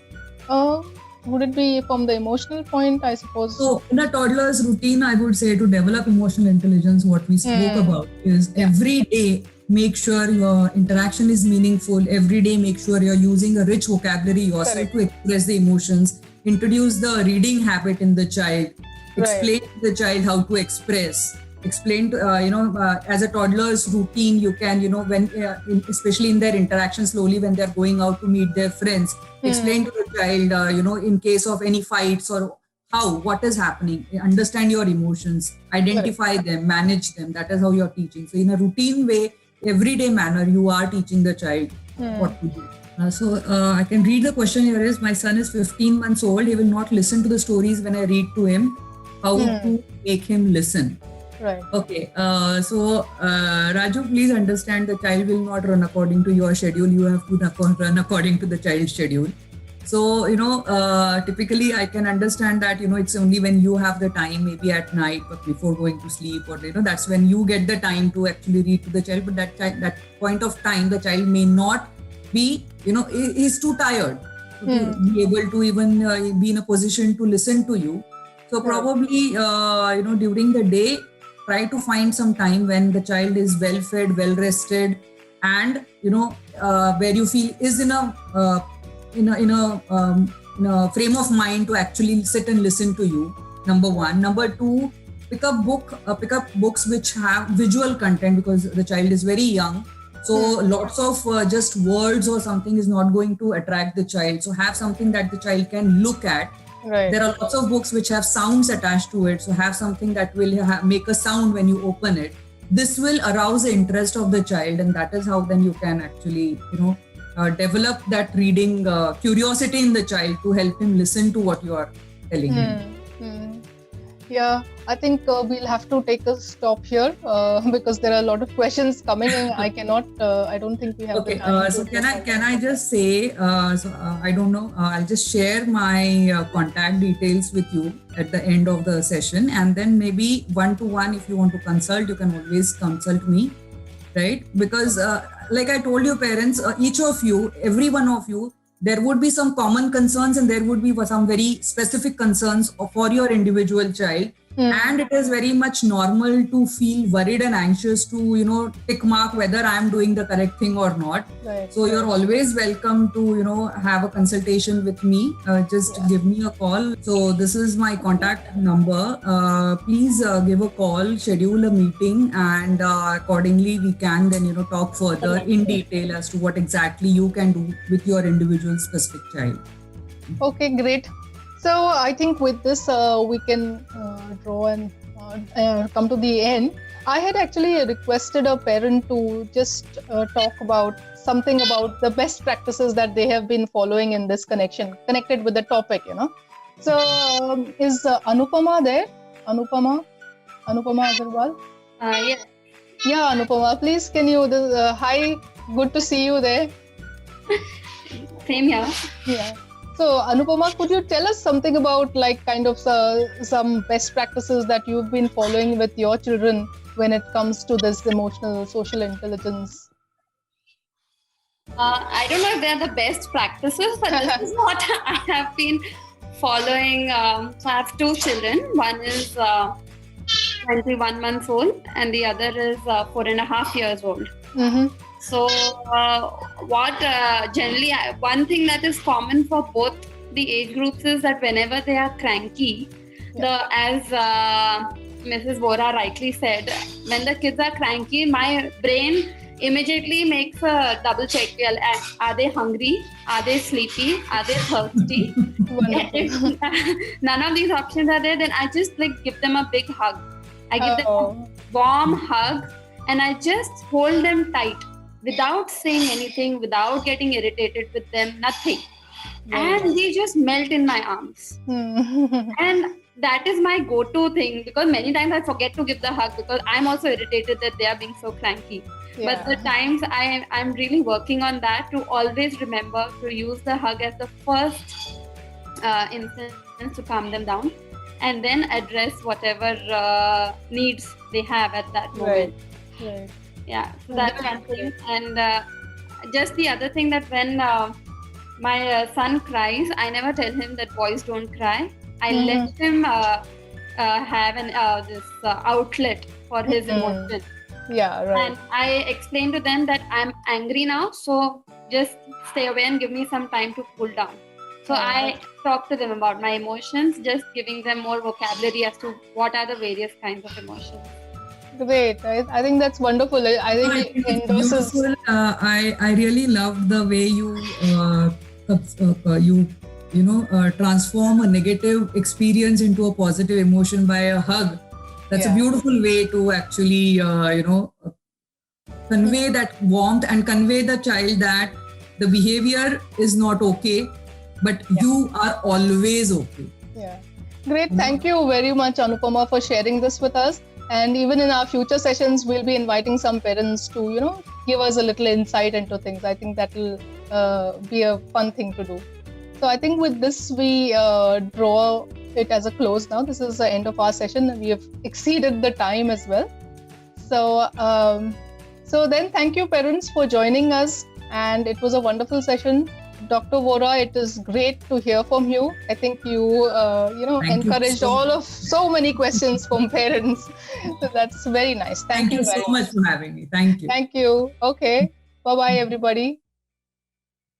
Would it be from the emotional point, I suppose? So in a toddler's routine, I would say to develop emotional intelligence, what we spoke about is every day make sure your interaction is meaningful. Every day make sure you're using a rich vocabulary yourself to express the emotions. Introduce the reading habit in the child. Explain to the child how to express. Explain to as a toddler's routine, you can when especially in their interaction slowly when they're going out to meet their friends, explain to the child in case of any fights or what is happening, understand your emotions, identify them, manage them. That is how you're teaching. So in a routine way, everyday manner, you are teaching the child what to do. So I can read the question here is, my son is 15 months old, he will not listen to the stories when I read to him. How to make him listen? Right. Okay. So Raju, please understand the child will not run according to your schedule. You have to run according to the child's schedule. So, typically I can understand that, it's only when you have the time, maybe at night, but before going to sleep, or, that's when you get the time to actually read to the child. But that point of time, the child may not be, he's too tired to be able to even be in a position to listen to you. So probably, during the day, try to find some time when the child is well fed, well rested, and where you feel is in a frame of mind to actually sit and listen to you. Number one. Number two, pick up books which have visual content, because the child is very young. So lots of just words or something is not going to attract the child. So have something that the child can look at. Right. There are lots of books which have sounds attached to it. So have something that will make a sound when you open it. This will arouse the interest of the child, and that is how then you can actually, develop that reading curiosity in the child to help him listen to what you are telling him. Yeah, I think we'll have to take a stop here because there are a lot of questions coming and I cannot, I don't think we have the time. So can I just say, I don't know, I'll just share my contact details with you at the end of the session, and then maybe one-to-one, if you want to consult, you can always consult me, right? Because like I told you, parents, each of you, every one of you, there would be some common concerns and there would be some very specific concerns for your individual child. And it is very much normal to feel worried and anxious to, tick mark whether I am doing the correct thing or not. Right. So you're always welcome to, have a consultation with me. Just give me a call. So this is my contact number. Please give a call, schedule a meeting, and accordingly we can then, talk further in detail as to what exactly you can do with your individual specific child. Okay, great. So I think with this, we can draw and come to the end. I had actually requested a parent to just talk about something about the best practices that they have been following in this connected with the topic, So is Anupama there? Anupama Agarwal? Yeah. Yeah, Anupama, please can you, hi, good to see you there. Same here. Yeah. So Anupama, could you tell us something about some best practices that you've been following with your children when it comes to this emotional social intelligence? I don't know if they're the best practices, but this is what I have been following. So I have two children. One is 21 months old, and the other is 4.5 years old. Mm-hmm. So, generally, one thing that is common for both the age groups is that whenever they are cranky, as Mrs. Vora rightly said, when the kids are cranky, my brain immediately makes a double check. Are they hungry? Are they sleepy? Are they thirsty? If none of these options are there, then I just give them a big hug. I give them a warm hug, and I just hold them tight without saying anything, without getting irritated with them, nothing. And they just melt in my arms. And that is my go-to thing, because many times I forget to give the hug because I'm also irritated that they are being so cranky. But the times I'm really working on that, to always remember to use the hug as the first instance to calm them down, and then address whatever needs they have at that moment. Right. Yeah, so that's one thing. And just the other thing, that when my son cries, I never tell him that boys don't cry. I let him have this outlet for his emotion. Yeah, right. And I explain to them that I'm angry now, so just stay away and give me some time to cool down. So I talk to them about my emotions, just giving them more vocabulary as to what are the various kinds of emotions. Great. I think that's wonderful. I think it endorses. Beautiful. I really love the way you transform a negative experience into a positive emotion by a hug. That's a beautiful way to actually convey that warmth and convey the child that the behavior is not okay, but you are always okay. Yeah. Great. Thank you very much, Anupama, for sharing this with us. And even in our future sessions, we'll be inviting some parents to, give us a little insight into things. I think that will be a fun thing to do. So I think with this, we draw it as a close now. This is the end of our session. We have exceeded the time as well. So then thank you, parents, for joining us. And it was a wonderful session. Dr. Vora, it is great to hear from you. I think you, encouraged all of so many questions from parents. So that's very nice. Thank you so much for having me. Thank you. Thank you. Okay. Bye-bye, everybody.